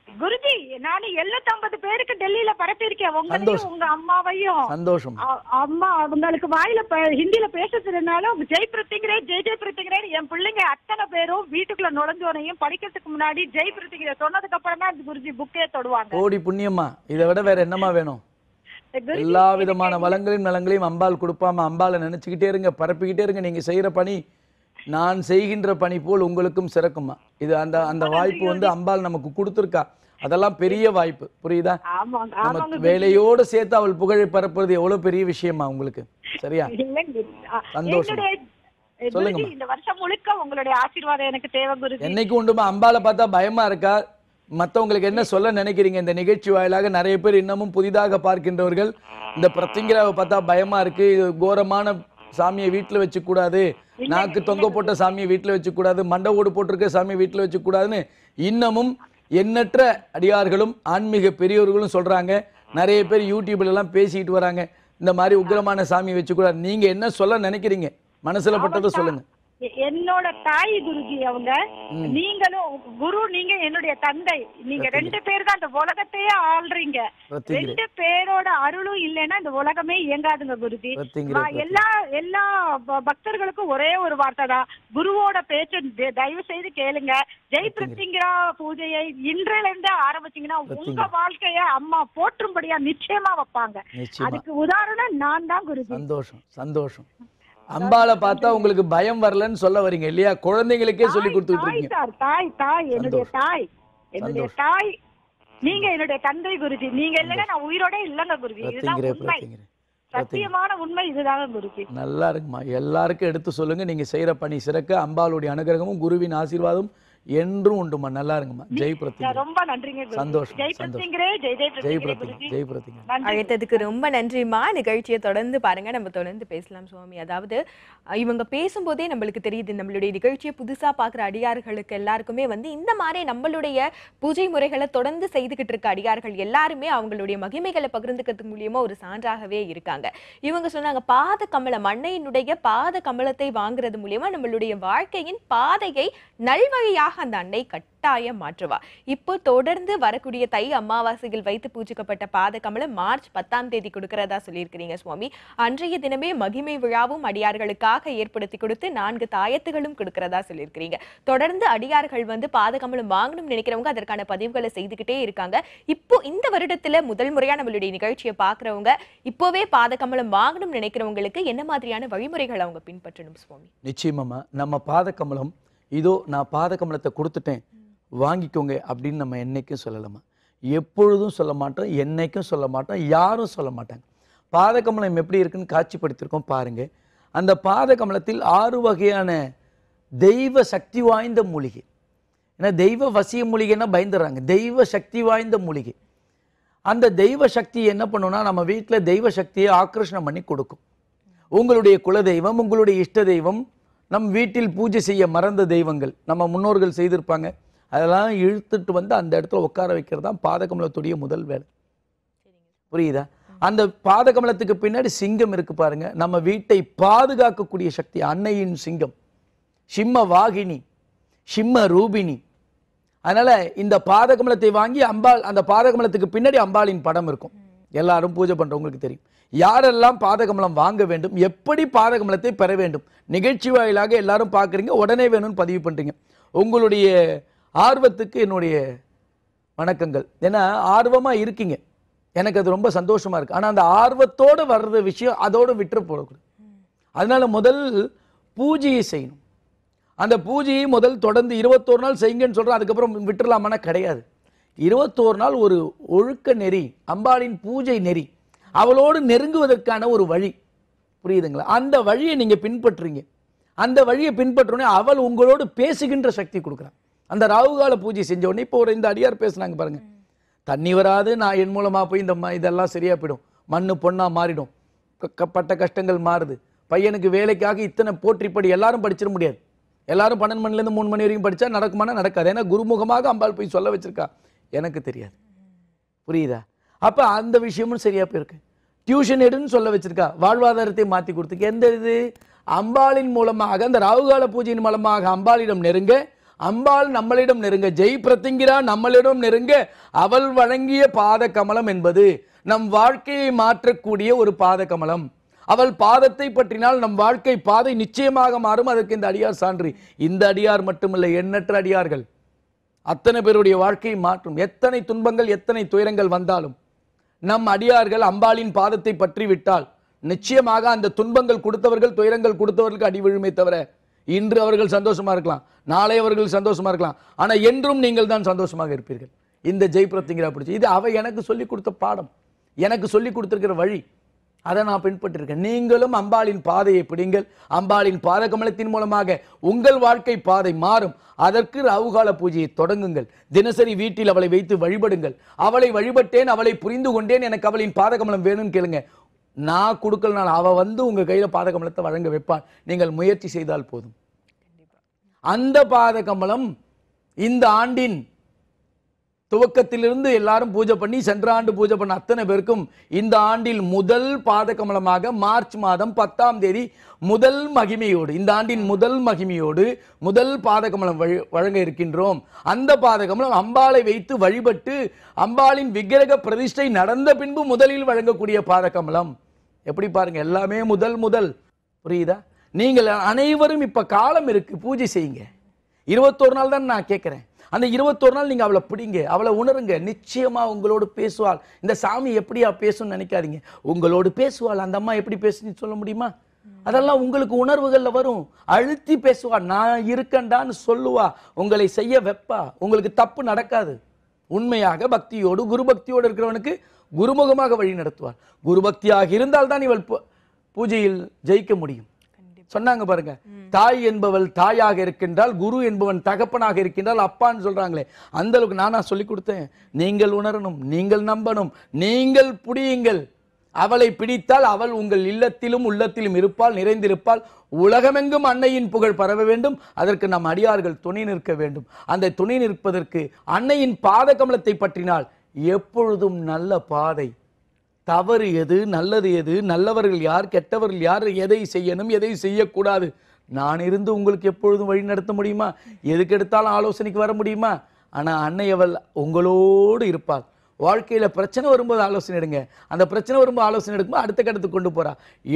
குருஜி? நான் 750 பேருக்கு டெல்லியில பரப்பியிருக்கேன். உங்களையும் உங்க அம்மாவையும். சந்தோஷம். அம்மா அவங்களுக்கு வாயில ஹிந்தியில பேசுறதுனாலும் ஜெய் பிரத்திங்கரே ஜெய் ஜெய் பிரத்திங்கரே என் பிள்ளைங்க அத்தனை பேரும் வீட்டுக்குள்ள நுழைஞ்சோனையும் படிக்கிறதுக்கு முன்னாடி ஜெய் பிரத்திங்கரே சொன்னதுக்கு அப்புறம் தான் குருஜி புக்கே தொடுவாங்க. கோடி புண்ணியம்மா. இதை விட வேற என்னமா வேணும்? எல்லா விதமான வளங்களையும் நலங்களையும் அம்பாள் கொடுப்பாம அம்பாளை நினைச்சுக்கிட்டே இருங்க, பரப்பிக்கிட்டே இருங்க. நீங்க செய்யற பணி நான் செய்கின்ற பணி போல் உங்களுக்கும் சிறக்குமா. இது அந்த வாய்ப்பு வந்து அம்பாள் நமக்கு கொடுத்துருக்கா. அதெல்லாம் பெரிய வாய்ப்பு. புரியுதா? நம்ம வேலையோடு சேர்த்து அவள் புகழை பரப்புறது எவ்வளவு பெரிய விஷயமா உங்களுக்கு. சரியா? சந்தோஷம். சொல்லுங்க. இந்த வருஷம் முழுக்க உங்களுடைய ஆசீர்வாதம் எனக்கு தேவை குருஜி. என்னைக்கு உண்டுமா அம்பாளை பார்த்தா பயமா இருக்கா? மற்றவங்களுக்கு என்ன சொல்ல நினைக்கிறீங்க? இந்த நிகழ்ச்சி வாயிலாக நிறைய பேர் இன்னமும் புதிதாக பார்க்கின்றவர்கள் இந்த பிரத்திங்கராவை பார்த்தா பயமா இருக்கு, கோரமான சாமியை வீட்டுல வச்சு கூடாது, நாக்கு தொங்க போட்ட சாமியை வீட்டுல வச்சு கூடாது, மண்டை ஓடு போட்டிருக்க சாமியை வீட்டுல வச்சு கூடாதுன்னு இன்னமும் எண்ணற்ற அடியார்களும் ஆன்மீக பெரியவர்களும் சொல்றாங்க. நிறைய பேர் யூடியூப்ல எல்லாம் பேசிட்டு வராங்க, இந்த மாதிரி உக்கிரமான சாமி வச்சு கூடாது. நீங்க என்ன சொல்ல நினைக்கிறீங்க? மனசுல பட்டதை சொல்லுங்க. என்னோட தாய் குருஜி அவங்க. நீங்களும் குரு, நீங்க என்னுடைய தந்தை. நீங்க 2 பேர் தான் இந்த உலகத்தையே ஆள்றீங்க. 2 பேரோட அருளும் இல்லைன்னா இந்த உலகமே இயங்காதுங்க குருஜி. எல்லா பக்தர்களுக்கும் ஒரே ஒரு வார்த்தை தான், குருவோட பேச்சு தயவு செய்து கேளுங்க. ஜெய் பிரத்திங்கரா பூஜையை இன்றில இருந்து ஆரம்பிச்சீங்கன்னா உங்க வாழ்க்கைய அம்மா போற்றும்படியா நிச்சயமா வைப்பாங்க. அதுக்கு உதாரணம் நான் தான் குருஜி. சந்தோஷம் சந்தோஷம். அம்பாளை பார்த்தா உங்களுக்கு பயம் வரலன்னு சொல்ல வரீங்க இல்லையா? குழந்தைகளுக்கே சொல்லி கொடுத்துட்டு இருக்கீங்க. தாய் என்னுடைய தாய். நீங்க என்னுடைய தந்தை குருஜி. நீங்க இல்லைன்னா நான் உயிரோட இல்லங்க குருஜி. இதுதான் உண்மை, சத்தியமான உண்மை. இதுதாங்க குருஜி. நல்லா இருக்குமா? எல்லாருக்கும் எடுத்து சொல்லுங்க. நீங்க செய்யற பணி சிறக்க அம்பாளுடைய அனுகிரகமும் குருவின் ஆசீர்வாதம் என்றும் உண்டுமா. நல்லா இருக்குமா? ஜெய் பிரத்திங்கரே. ரொம்ப நன்றிங்க. சந்தோஷம். ஜெய் பிரத்திங்கரே. ஜெய் பிரத்திங்கரே. அழைத்ததுக்கு ரொம்ப நன்றிமா. நிகழ்ச்சியை தொடர்ந்து பாருங்க, நம்ம தொடர்ந்து பேசலாம் சுவாமி. அதாவது இவங்க பேசும்போதே நம்மளுக்கு தெரியுது, நம்மளுடைய நிகழ்ச்சியை புதுசா பாக்குற அடியார்களுக்கு எல்லாருக்குமே வந்து இந்த மாதிரி நம்மளுடைய பூஜை முறைகளை தொடர்ந்து செய்துகிட்டு இருக்க அடியார்கள் எல்லாருமே அவங்களுடைய மகிமைகளை பகிர்ந்துக்கிறது மூலியமா ஒரு சான்றாகவே இருக்காங்க. இவங்க சொன்னாங்க, பாத கமலம், அன்னையினுடைய பாத கமலத்தை வாங்குறது மூலியமா நம்மளுடைய வாழ்க்கையின் பாதையை நல்வழியாக அந்த அன்னை கட்டாயம் மாற்றுவா. இப்போ தொடர்ந்து வரக்கூடிய தை அமாவாசையில் வைத்து பூஜிக்கப்பட்ட பாத கமலம் மார்ச் 10ஆம் தேதி கொடுக்கிறதா சொல்லியிருக்கிறீங்க சுவாமி. அன்றைய தினமே மகிமை விழாவும் அடியார்களுக்காக ஏற்படுத்தி கொடுத்து 4 தாயத்துகளும் கொடுக்கிறதா சொல்லியிருக்கிறீங்க. தொடர்ந்து அடியார்கள் வந்து பாத கமலம் வாங்கணும்னு நினைக்கிறவங்க அதற்கான பதிவுகளை செய்துகிட்டே இருக்காங்க. இப்போ இந்த வருடத்துல முதல் முறையா நம்மளுடைய நிகழ்ச்சியை பாக்குறவங்க இப்போவே பாத கமலம் வாங்கணும்னு நினைக்கிறவங்களுக்கு என்ன மாதிரியான வழிமுறைகள் அவங்க பின்பற்றணும் சுவாமி? நிச்சயமா நம்ம பாத கமலம் இதோ நான் பாத கமலத்தை கொடுத்துட்டேன் வாங்கிக்கோங்க அப்படின்னு நம்ம என்னைக்கும் சொல்லலாமா? எப்பொழுதும் சொல்ல மாட்டோம், என்னைக்கும் சொல்ல மாட்டோம், யாரும் சொல்ல மாட்டாங்க. பாத கமலம் எப்படி இருக்குன்னு காட்சிப்படுத்தியிருக்கோம் பாருங்க. அந்த பாத கமலத்தில் 6 வகையான தெய்வ சக்தி வாய்ந்த மூலிகை. ஏன்னா தெய்வ வசிய மூலிகைன்னா பயந்துடுறாங்க. தெய்வ சக்தி வாய்ந்த மூலிகை. அந்த தெய்வ சக்தி என்ன பண்ணுன்னா நம்ம வீட்டில் தெய்வ சக்தியை ஆக்கர்ஷணம் பண்ணி கொடுக்கும். உங்களுடைய குலதெய்வம், உங்களுடைய இஷ்ட தெய்வம், நம் வீட்டில் பூஜை செய்ய மறந்த தெய்வங்கள் நம்ம முன்னோர்கள் செய்திருப்பாங்க, அதெல்லாம் இழுத்துட்டு வந்து அந்த இடத்துல உட்கார வைக்கிறது தான் பாதகமலத்துடைய முதல் வேலை. புரியுதா? அந்த பாதகமலத்துக்கு பின்னாடி சிங்கம் இருக்கு பாருங்க. நம்ம வீட்டை பாதுகாக்கக்கூடிய சக்தி அன்னையின் சிங்கம், சிம்ம வாகினி, சிம்ம ரூபினி. அதனால இந்த பாதகமலத்தை வாங்கி அம்பாள், அந்த பாதகமலத்துக்கு பின்னாடி அம்பாளின் படம் இருக்கும். எல்லாரும் பூஜை பண்றவங்களுக்கு தெரியும் யாரெல்லாம் பாதகமலம் வாங்க வேண்டும், எப்படி பாதகமலத்தை பெற வேண்டும். நிகழ்ச்சி வாயிலாக எல்லாரும் பார்க்குறீங்க, உடனே வேணும்னு பதிவு பண்றீங்க. உங்களுடைய ஆர்வத்துக்கு என்னுடைய வணக்கங்கள். ஏன்னா ஆர்வமா இருக்கீங்க, எனக்கு அது ரொம்ப சந்தோஷமா இருக்கு. ஆனா அந்த ஆர்வத்தோட வர்ற விஷயம் அதோட விட்டுற போடக்கூடாது. அதனால முதல் பூஜையை செய்யணும். அந்த பூஜையை முதல் தொடர்ந்து 21 நாள் செய்யுங்கன்னு சொல்றேன். அதுக்கப்புறம் விட்டுறலாமான்னா கிடையாது. 21 நாள் ஒரு ஒழுக்க நெறி, அம்பாளின் பூஜை நெறி, அவளோடு நெருங்குவதற்கான ஒரு வழி. புரியுதுங்களா? அந்த வழியை நீங்க பின்பற்றுறீங்க. அந்த வழியை பின்பற்றோடனே அவள் உங்களோடு பேசுகின்ற சக்தி கொடுக்குறான். அந்த ராகுகால பூஜை செஞ்ச உடனே இப்போ ஒரு இந்த அடியார் பேசுனாங்க பாருங்க, தண்ணி வராது, நான் என் மூலமா போய் இந்த இதெல்லாம் சரியா போயிடும், மண்ணு பொண்ணா மாறிடும், பட்ட கஷ்டங்கள் மாறுது, பையனுக்கு வேலைக்காக இத்தனை போற்றிப்படி எல்லாரும் படிச்சிட முடியாது. எல்லாரும் 12 மணிலேருந்து 3 மணி வரைக்கும் படிச்சா நடக்குமானா நடக்காது. ஏன்னா குருமுகமாக அம்பாள் போய் சொல்ல வச்சிருக்கா, எனக்கு தெரியாது. புரியுதா? அப்ப அந்த விஷயமும் சரியா போயிருக்கு. டியூஷன் எடுன்னு சொல்ல வச்சிருக்கா, வாழ்வாதாரத்தை மாற்றி கொடுத்துருக்கு. எந்த இது? அம்பாளின் மூலமாக, அந்த ராகுகால பூஜையின் மூலமாக அம்பாளிடம் நெருங்க, அம்பாள் நம்மளிடம் நெருங்க, ஜெய் பிரத்திங்கிரா நம்மளிடம் நெருங்க, அவள் வழங்கிய பாத கமலம் என்பது நம் வாழ்க்கையை மாற்றக்கூடிய ஒரு பாத கமலம். அவள் பாதத்தை பற்றினால் நம் வாழ்க்கை பாதை நிச்சயமாக மாறும். அதற்கு இந்த அடியார் சான்று. இந்த அடியார் மட்டுமில்லை, எண்ணற்ற அடியார்கள் அத்தனை பேருடைய வாழ்க்கையை மாற்றும். எத்தனை துன்பங்கள் எத்தனை துயரங்கள் வந்தாலும் நம் அடியார்கள் அம்பாளின் பாதத்தை பற்றி விட்டால் நிச்சயமாக அந்த துன்பங்கள் கொடுத்தவர்கள், துயரங்கள் கொடுத்தவர்களுக்கு அடி விழுமே தவிர, இன்று அவர்கள் சந்தோஷமா இருக்கலாம், நாளை அவர்கள் சந்தோஷமா இருக்கலாம், ஆனா என்றும் நீங்கள் தான் சந்தோஷமாக இருப்பீர்கள். இந்த ஜெய் பிரத்திங்கிரா பிடிச்சி இது அவ எனக்கு சொல்லி கொடுத்த பாடம், எனக்கு சொல்லி கொடுத்திருக்கிற வழி, அதை நான் பின்பற்றிருக்கேன். நீங்களும் அம்பாளின் பாதையை பிடிங்கள். அம்பாளின் பாத கமலத்தின் மூலமாக உங்கள் வாழ்க்கை பாதை மாறும். அதற்கு ராகுகால பூஜையை தொடங்குங்கள். தினசரி வீட்டில் அவளை வைத்து வழிபடுங்கள். அவளை வழிபட்டேன், அவளை புரிந்து கொண்டேன், எனக்கு அவளின் பாத கமலம் வேணும்னு கேளுங்க. நான் கொடுக்கலனால அவ வந்து உங்க கையில பாத கமலத்தை வழங்க வைப்பாள். நீங்கள் முயற்சி செய்தால் போதும். அந்த பாத கமலம் இந்த ஆண்டின் துவக்கத்திலிருந்து எல்லாரும் பூஜை பண்ணி, சென்ற ஆண்டு பூஜை பண்ண அத்தனை பேருக்கும் இந்த ஆண்டில் முதல் பாத கமலமாக மார்ச் மாதம் 10ஆம் தேதி முதல் மகிமையோடு, இந்த ஆண்டின் முதல் மகிமையோடு முதல் பாத கமலம் வழங்க இருக்கின்றோம். அந்த பாத கமலம் அம்பாளை வைத்து வழிபட்டு அம்பாளின் விக்கிரக பிரதிஷ்டை நடந்த பின்பு முதலில் வழங்கக்கூடிய பாத கமலம். எப்படி பாருங்க, எல்லாமே முதல் முதல். புரியுதா? நீங்கள் அனைவரும் இப்ப காலம் இருக்கு, பூஜை செய்யுங்க. 21 நாள் தான் நான் கேட்கிறேன். அந்த 21 நாள் நீங்க அவளை பிடிங்க, அவளை உணருங்க. நிச்சயமா உங்களோடு பேசுவாள். இந்த சாமி எப்படியா பேசும்னு நினைக்காதீங்க, உங்களோடு பேசுவாள். அந்த அம்மா எப்படி பேசுன்னு சொல்ல முடியுமா? அதெல்லாம் உங்களுக்கு உணர்வுகள்ல வரும். அழுத்தி பேசுவா, நான் இருக்கண்டான்னு சொல்லுவா, உங்களை செய்ய வைப்பா. உங்களுக்கு தப்பு நடக்காது. உண்மையாக பக்தியோடு குரு பக்தியோடு இருக்கிறவனுக்கு குருமுகமாக வழி நடத்துவார். குரு பக்தியாக இருந்தால் தான் இவள் பூஜையில் ஜெயிக்க முடியும். சொன்னாங்க பாருங்க, தாய் என்பவள் தாயாக இருக்கின்றால், குரு என்பவன் தகப்பனாக இருக்கின்றால், அப்பான்னு சொல்றாங்களே, அந்த அளவுக்கு நானா சொல்லி கொடுத்தேன். நீங்கள் உணரணும், நீங்கள் நம்பணும், நீங்கள் புடியுங்கள். அவளை பிடித்தால் அவள் உங்கள் இல்லத்திலும் உள்ளத்திலும் இருப்பாள், நிறைந்திருப்பாள். உலகமெங்கும் அன்னையின் புகழ் பரவ வேண்டும். அதற்கு நம் அடியார்கள் துணை நிற்க வேண்டும். அந்த துணை நிற்பதற்கு அன்னையின் பாத கமலத்தை பற்றினால் எப்பொழுதும் நல்ல பாதை, தவறு எது, நல்லது எது, நல்லவர்கள் யார், கெட்டவர்கள் யார், எதை செய்யணும், எதை செய்யக்கூடாது, நான் இருந்து உங்களுக்கு எப்பொழுதும் வழி நடத்த முடியுமா? எதுக்கு எடுத்தாலும் ஆலோசனைக்கு வர முடியுமா? ஆனா அன்னை அவள் உங்களோடு இருப்பாள். வாழ்க்கையில பிரச்சனை வரும்போது ஆலோசனை எடுங்க, அந்த பிரச்சனை வரும்போது ஆலோசனை எடுக்கும்போது அடுத்த கட்டத்துக்கு கொண்டு போறா.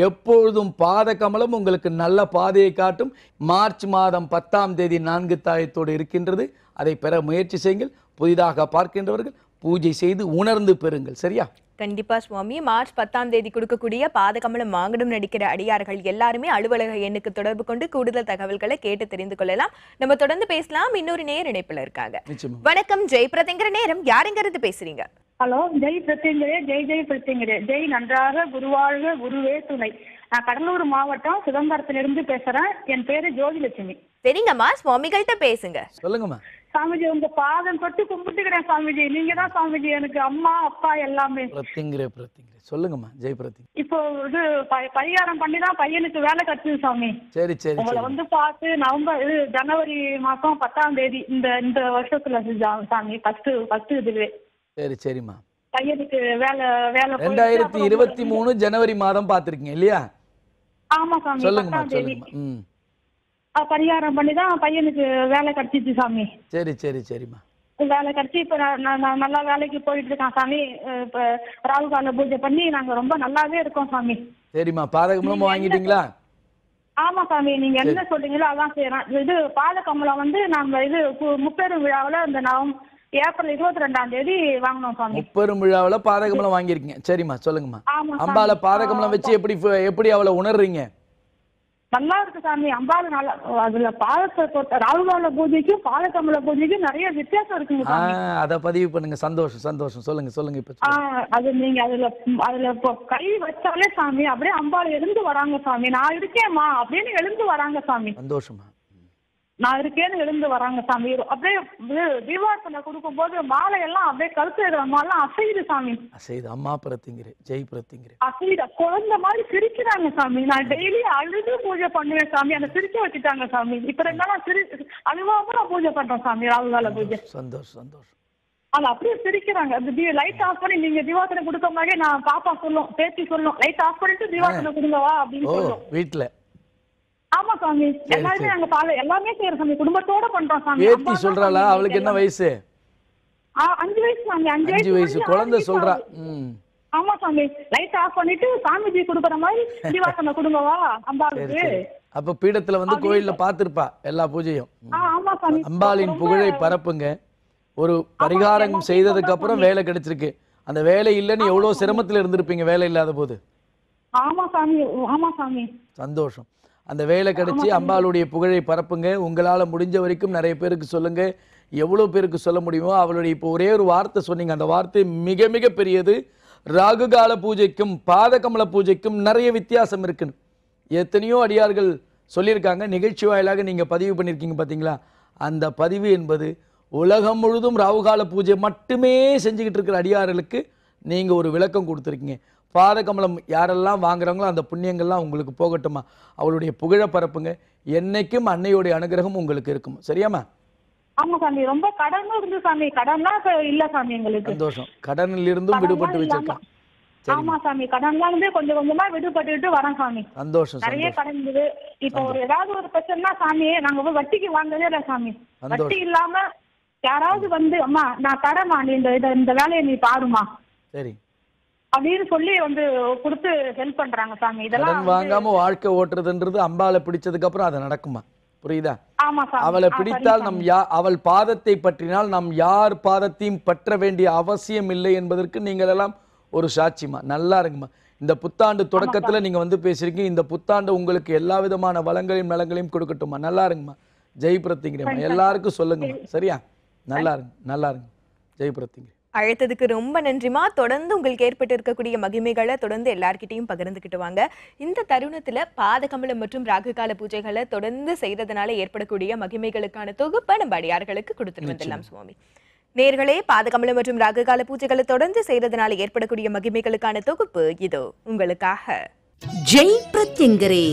எப்பொழுதும் பாத கமலம் உங்களுக்கு நல்ல பாதையை காட்டும். மார்ச் மாதம் 10ஆம் தேதி 4 தாயத்தோடு இருக்கின்றது. அதை பெற முயற்சி செய்யுங்கள். புதிதாக பார்க்கின்றவர்கள் பூஜை செய்து உணர்ந்து பெறுங்கள். சரியா? கண்டிப்பா சுவாமி. மார்ச் 10ஆம் தேதி கொடுக்கக்கூடிய பாதகமலம் வாங்கணும் நடிக்கிற அடியார்கள் எல்லாருமே அலுவலக எண்ணுக்கு தொடர்பு கொண்டு கூடுதல் தகவல்களை கேட்டு தெரிந்து கொள்ளலாம். நம்ம தொடர்ந்து பேசலாம். இன்னொரு நேர் இணைப்புல இருக்காங்க. வணக்கம், ஜெய் பிரதிங்கிற நேரம். யாருங்கிறது பேசுறீங்க? ஹலோ, ஜெய் பிரத்யங்கரே, ஜெய் ஜெய் பிரத்யங்கரே. ஜெய் நன்றாக, குருவாழ்க, குருவே துணை. நான் கடலூர் மாவட்டம் சிதம்பரத்திலிருந்து பேசுறேன். என் பேரு ஜோதிலட்சுமி. சரிங்கம்மா, சுவாமிகள்கிட்ட பேசுங்க. சொல்லுங்கம்மா. சாமிஜி உங்க பாதம் தொட்டு கும்பிட்டுக்கிறேன் சாமிஜி. நீங்க தான் சாமிஜி எனக்கு அம்மா அப்பா எல்லாமே. பிரத்திங்கரே சொல்லுங்கம்மா ஜெய் பிரத்திங். இப்போ இது பரிகாரம் பண்ணி தான் பையனுக்கு வேலை கிடைச்சது சாமி. சரி சரி. உங்களை வந்து பார்த்து ஜனவரி மாசம் 10ஆம் தேதி இந்த வருஷத்துல சாமி ஃபர்ஸ்ட் இதுவே. சரி சரிம்மா. பையனுக்கு வேலை 2023 ஜனவரி மாதம் பாத்திருக்கீங்க இல்லையா? ஆமா சாமி. சொல்லுங்கம்மா 10ஆம் தேதி சொல்லுங்கம்மா. பரிகாரம் பண்ணி தான் பையனுக்கு வேலை கிடைச்சிச்சு சாமி. சரி சரி சரிம்மா. வேலை கிடைச்சி இப்ப நான் நல்லா வேலைக்கு போயிட்டு இருக்கேன் சாமி. இப்ப ராகு கால பூஜை பண்ணி நாங்க ரொம்ப நல்லாவே இருக்கோம் சாமி. சரிம்மா. பாதகமலம் வாங்கிட்டீங்களா? ஆமா சாமி. நீங்க என்ன சொல்றீங்களோ அதான் செய்யறோம். இது பாதகமலம் வந்து நாங்க இது முப்பெரும் விழாவில இந்த ஏப்ரல் 22ஆம் தேதி வாங்கினோம் சாமி. முப்பெரும் விழாவில பாதகமலம் வாங்கியிருக்கீங்க. சரிம்மா சொல்லுங்கம்மா. ஆமா. அம்பால பாதகமலம் வச்சு எப்படி அவளை உணர்றீங்க? நல்லா இருக்கு சாமி. அம்பாள் நல்லா அதுல பாதத்தை ராகுகால பூஜைக்கும் பாதகமல பூஜைக்கும் நிறைய வித்தியாசம் இருக்குங்க சாமி. அத பதிவு பண்ணுங்க. சந்தோஷம். சொல்லுங்க இப்ப. அது நீங்க அதுல கை வச்சாலே சாமி அப்படியே அம்பாள் எழுந்து வராங்க சாமி. நான் இருக்கேம்மா அப்படின்னு எழுந்து வராங்க சாமி. சந்தோஷமா. நான் இருக்கேன்னு எழுந்து வராங்க சாமி. அப்படியே தீபாவளி கொடுக்கும் போது மாலை எல்லாம் அப்படியே கருத்து எழுதுற மாதிரிலாம் அசையுது சாமி. அசையுது. அம்மா பிரத்திங்கரே ஜெய் பிரத்திங்கரே. அசையுது. குழந்தை மாதிரி சிரிக்கிறாங்க சாமி. நான் டெய்லி அழுது பூஜை பண்ணுவேன் சாமி. அந்த சிரிக்க வச்சுட்டாங்க சாமி. இப்ப 2 நாளா அழுவாம நான் பூஜை பண்றேன் சாமி. ராகுகால பூஜை. சந்தோஷம். அது அப்படியே சிரிக்கிறாங்க. அந்த லைட் ஆஃப் பண்ணி நீங்க தீபாவளி கொடுக்க மாதிரி நான் பாப்பா சொல்லும் பேத்தி சொல்லும் லைட் ஆஃப் பண்ணிட்டு தீபாவளி கொடுங்கவா அப்படின்னு சொல்லும் வீட்டுல. ஆமா சாமி. எல்லாருமே நாங்க எல்லாமே செய்யறோம் சாமி. குடும்பத்தோட பண்றோம் சாமி. பேத்தி சொல்றாளா? அவளுக்கு என்ன வயசு? 5 வயசு சாமி. 5 வயசு குழந்தை சொல்றா. ஆமா சாமி. லைட் ஆஃப் பண்ணிட்டு சாமிஜி குடுக்குற மாதிரி தீபாவளி கொடுங்கவா அம்பாளுக்கு. அப்ப பீடத்துல வந்து கோயில்ல பாத்திருப்பா எல்லா பூஜையும். ஆமா சாமி. அம்பாளின் புகழை பரப்புங்க. ஒரு பரிகாரம் செய்ததுக்கு அப்புறம் வேலை கிடைச்சிருக்கு. அந்த வேலை இல்லைன்னு எவ்வளவு சிரமத்துல இருந்திருப்பீங்க வேலை இல்லாத போது. ஆமா சாமி. சந்தோஷம். அந்த வேலை கிடைச்சி அம்பாளுடைய புகழை பரப்புங்க. உங்களால முடிஞ்ச வரைக்கும் நிறைய பேருக்கு சொல்லுங்க. எவ்வளவு பேருக்கு சொல்ல முடியுமோ அவளுடைய இப்போ ஒரே ஒரு வார்த்தை சொன்னீங்க. அந்த வார்த்தை மிக மிக பெரியது. ராகுகால பூஜைக்கும் பாதகமல பூஜைக்கும் நிறைய வித்தியாசம் இருக்குன்னு எத்தனையோ அடியார்கள் சொல்லியிருக்காங்க. நிகழ்ச்சி வாயிலாக நீங்க பதிவு பண்ணியிருக்கீங்க பாத்தீங்களா? அந்த பதிவு என்பது உலகம் முழுதும் ராகுகால பூஜை மட்டுமே செஞ்சுக்கிட்டு இருக்கிற அடியார்களுக்கு நீங்க ஒரு விளக்கம் கொடுத்துருக்கீங்க. பாதகமலம் யாரெல்லாம் வாங்குறாங்களோ அந்த புண்ணியங்கள்லாம் உங்களுக்கு போகட்டுமா. அவளுடைய புகழ பரப்புங்க. என்னைக்கும் அன்னையோடைய அனுகிரகம் உங்களுக்கு இருக்கும். சரியாமா? ஆமா சாமி. ரொம்ப கடன் இருந்து சாமி. கடன்லாம் இல்ல சாமி எங்களுக்கு. சந்தோஷம். கடனில் இருந்தும் விடுபட்டு வச்சிருக்கேன். ஆமா சாமி. கடன்லாம் இருந்து கொஞ்சம் கொஞ்சமா விடுபட்டுட்டு வரேன் சாமி. சந்தோஷம். நிறைய கடன் இருந்தது. இப்போ ஏதாவது ஒரு பிரச்சனைனா சாமி நாங்க வட்டிக்கு வாங்கவே இல்லை சாமி. வட்டி இல்லாம யாராவது வந்து அம்மா நான் தரமா நீ இந்த வேலையை நீ பாருமா சரி அப்படின்னு சொல்லி வந்து கொடுத்து ஹெல்ப் பண்றாங்க சாமி. இதெல்லாம் வாங்காம வாழ்க்கை ஓட்டுறதுன்றது அம்பாளை பிடிச்சதுக்கு அப்புறம் அது நடக்குமா? புரியுதா? ஆமா சாமி. அவளை பிடித்தால் அவள் பாதத்தை பற்றினால் நாம் யார் பாதத்தையும் பற்ற வேண்டிய அவசியம் இல்லை என்பதற்கு நீங்கள் எல்லாம் ஒரு சாட்சிமா. நல்லா இருங்கம்மா. இந்த புத்தாண்டு தொடக்கத்துல நீங்க வந்து பேசிருக்கீங்க. இந்த புத்தாண்டு உங்களுக்கு எல்லா விதமான வளங்களையும் நலங்களையும் கொடுக்கட்டுமா. நல்லா இருங்கம்மா. ஜெய் பிரத்திங்கரேம்மா. எல்லாருக்கும் சொல்லுங்கம்மா. சரியா? நல்லா இருங்க. ஜெய் பிரத்திங்கரே. அழைத்ததுக்கு ரொம்ப நன்றிமா. தொடர்ந்து உங்களுக்கு ஏற்பட்டு இருக்கக்கூடிய மகிமைகளை தொடர்ந்து எல்லார்கிட்டையும் பகிர்ந்துக்கிட்டு வாங்க. இந்த தருணத்துல பாதகமலம் மற்றும் ராகுகால பூஜைகளை தொடர்ந்து செய்யறதுனால ஏற்படக்கூடிய மகிமைகளுக்கான தொகுப்பை நம்ம அடியார்களுக்கு கொடுத்துட்டு வந்துடலாம் சுவாமி. நேர்களே, பாதகமலம் மற்றும் ராகுகால பூஜைகளை தொடர்ந்து செய்யறதுனால ஏற்படக்கூடிய மகிமைகளுக்கான தொகுப்பு இதோ உங்களுக்காக. ஜெய் பிரத்யங்கரே,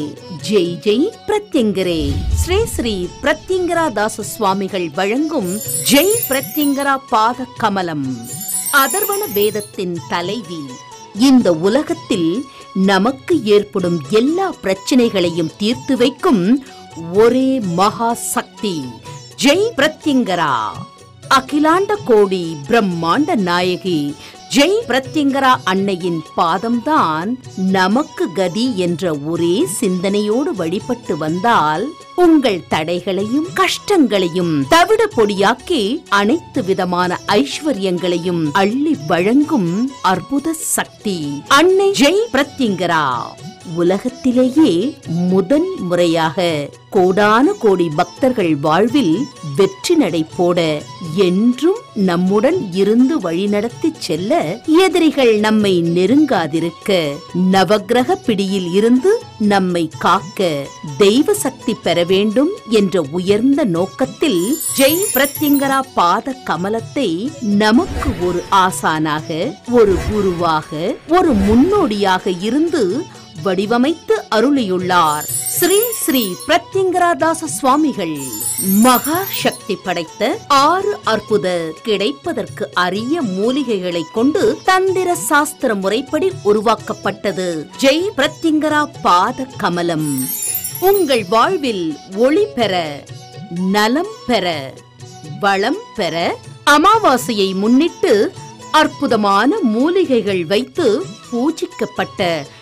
ஜெய் பிரத்யங்கரே. ஸ்ரீ ஸ்ரீ பிரத்யங்கரா தாச சுவாமிகள் வழங்கும் ஜெய் பிரத்யங்கரா பாத கமலம். அதர்வண வேதத்தின் தலைவி. இந்த உலகத்தில் நமக்கு ஏற்படும் எல்லா பிரச்சனைகளையும் தீர்த்து வைக்கும் ஒரே மகா சக்தி ஜெய் பிரத்யங்கரா. அகிலாண்ட கோடி பிரம்மாண்ட நாயகி ஜெய் பிரத்யங்கரா அன்னையின் பாதம்தான் நமக்கு கதி என்ற ஒரே சிந்தனையோடு வழிபட்டு வந்தால் உங்கள் தடைகளையும் கஷ்டங்களையும் தவிட பொடியாக்கி அனைத்து விதமான ஐஸ்வர்யங்களையும் அள்ளி வழங்கும் அற்புத சக்தி அன்னை ஜெய் பிரத்யங்கரா. உலகத்திலேயே முதன் முறையாக கோடான கோடி பக்தர்கள் வாழ்வில் வெற்றி நடை போட என்றும் நம்முடன் இருந்து வழிநடத்தி செல்ல எதிரிகள் நம்மை நெருங்காதிருக்க நவக்கிரக பிடியில் இருந்து நம்மை காக்க தெய்வ சக்தி பெற வேண்டும் என்ற உயர்ந்த நோக்கத்தில் ஜெய் பிரத்யங்கரா பாத கமலத்தை நமக்கு ஒரு ஆசானாக, ஒரு குருவாக, ஒரு முன்னோடியாக இருந்து வடிவமைத்து அருளியுள்ளார் ஸ்ரீ ஸ்ரீ பிரத்யங்கராதாச சுவாமிகள். மகா சக்தி படைத்த 6 அற்புத கிடைப்பதற்கு அரிய மூலிகைகளை கொண்டு தந்திர சாஸ்திர முறைப்படி உருவாக்கப்பட்டது ஜெய் பிரத்யங்கரா பாத கமலம். உங்கள் வாழ்வில் ஒளி பெற, நலம் பெற, வளம் பெற அமாவாசையை முன்னிட்டு அற்புதமான மூலிகைகள் வைத்து பூஜிக்கப்பட்ட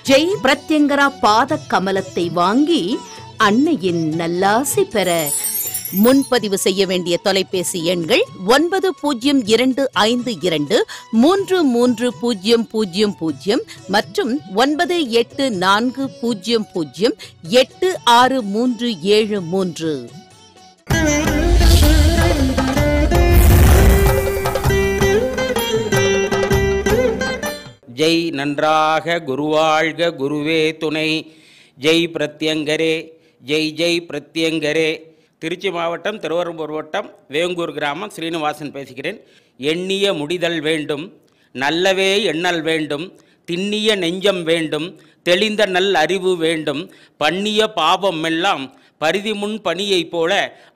ஜெய் பிரத்யங்கரா பாத கமலத்தை வாங்கி அன்னையின் நல்லாசி பெற முன்பதிவு செய்ய வேண்டிய தொலைபேசி எண்கள் 9025233000 மற்றும் 9840086373. ஜெய் நன்றாக குருவாழ்க குருவே துணை. ஜெய் பிரத்யங்கரே, ஜெய் ஜெய் பிரத்யங்கரே. திருச்சி மாவட்டம் திருவரம்பூர் வட்டம் வேங்கூர் கிராமம் ஸ்ரீனிவாசன் பேசுகிறேன். எண்ணிய முடிதல் வேண்டும், நல்லவே எண்ணல் வேண்டும், திண்ணிய நெஞ்சம் வேண்டும், தெளிந்த நல் அறிவு வேண்டும், பண்ணிய பாவம் எல்லாம் பரிதி முன் பணியைப் போல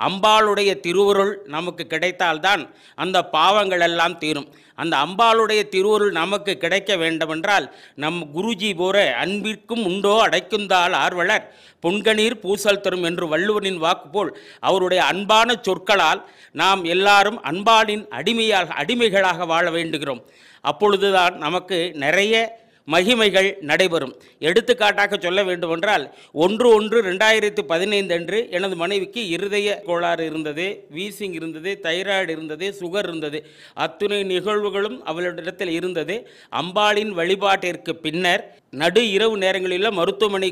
அம்பாளுடைய திருவருள் நமக்கு கிடைத்தால்தான் அந்த பாவங்கள் எல்லாம் தீரும். அந்த அம்பாளுடைய திருவருள் நமக்கு கிடைக்க வேண்டுமென்றால் நம் குருஜி போற அன்பிற்கும் உண்டோ அடைக்குந்தால் ஆர்வலர் பொன்கணீர் பூசல் தரும் என்று வள்ளுவனின் வாக்கு போல் அவருடைய அன்பான சொற்களால் நாம் எல்லாரும் அன்பாளின் அடிமைகளாக வாழ வேண்டுகிறோம். அப்பொழுதுதான் நமக்கு நிறைய மகிமைகள் நடைபெறும். எடுத்துக்காட்டாக சொல்ல வேண்டுமென்றால் 1/1/2015 அன்று எனது மனைவிக்கு இருதய கோளாறு இருந்தது, வீசிங் இருந்தது, தைராய்டு இருந்தது, சுகர் இருந்தது. அத்துணை நிகழ்வுகளும் அவளிடத்தில் இருந்தது. அம்பாளின் வழிபாட்டிற்கு பின்னர் நடு இரவு நேரங்களில் மருத்துவமனை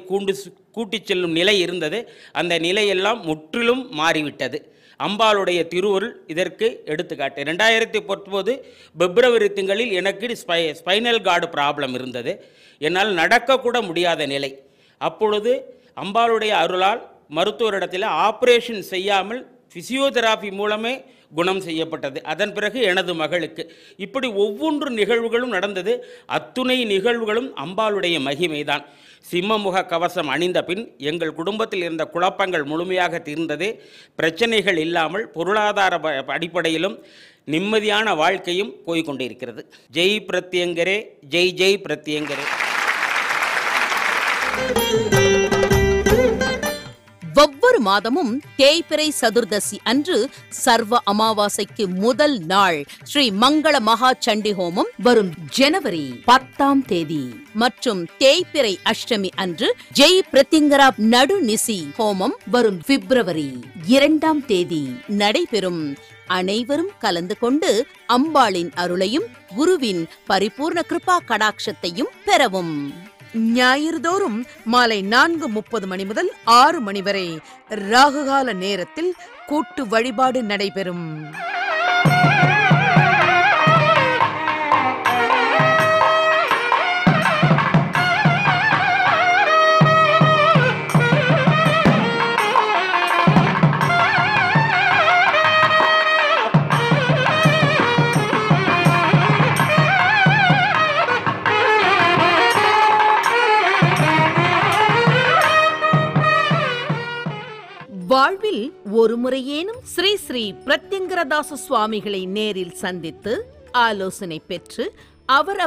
கூட்டிச் செல்லும் நிலை இருந்தது. அந்த நிலையெல்லாம் முற்றிலும் மாறிவிட்டது. அம்பாளுடைய திருவருள் இதற்கு எடுத்துக்காட்டு. 2019 பிப்ரவரி திங்களில் எனக்கு ஸ்பைனல் கார்டு ப்ராப்ளம் இருந்தது. என்னால் நடக்கக்கூட முடியாத நிலை. அப்பொழுது அம்பாளுடைய அருளால் மருத்துவரிடத்தில் ஆப்ரேஷன் செய்யாமல் ஃபிசியோதெராபி மூலமே குணம் செய்யப்பட்டது. அதன் பிறகு எனது மகளுக்கு இப்படி ஒவ்வொன்று நிகழ்வுகளும் நடந்தது. அத்துணை நிகழ்வுகளும் அம்பாளுடைய மகிமைதான். சிம்மமுக கவசம் அணிந்த பின் எங்கள் குடும்பத்தில் இருந்த குழப்பங்கள் முழுமையாக தீர்ந்தது. பிரச்சனைகள் இல்லாமல் பொருளாதார அடிப்படையிலும் நிம்மதியான வாழ்க்கையும் போய்கொண்டிருக்கிறது. ஜெய் பிரத்யங்கரே, ஜெய் ஜெய் பிரத்யங்கரே. ஒவ்வொரு மாதமும் தேய்பிறை சதுர்தசி அன்று சர்வ அமாவாசைக்கு முதல் நாள் ஸ்ரீ மங்கள மகா சண்டி ஹோமம் வரும் ஜனவரி 10ஆம் தேதி மற்றும் தேய்பிறை அஷ்டமி அன்று ஜெய் பிரத்யங்கரா நடுநிசி ஹோமம் வரும் பிப்ரவரி 2ஆம் தேதி நடைபெறும். அனைவரும் கலந்து கொண்டு அம்பாளின் அருளையும் குருவின் பரிபூர்ண கிருபா கடாட்சத்தையும் பெறவும். ஞாயிறுதோறும் மாலை 4:30 மணி முதல் 6 மணி வரை ராகுகால நேரத்தில் கூட்டு வழிபாடு நடைபெறும். வாழ்வில் ஒரு முறையேனும் ஸ்ரீ ஸ்ரீ பிரத்யங்கரதாச சுவாமிகளை நேரில் சந்தித்து ஆலோசனை பெற்று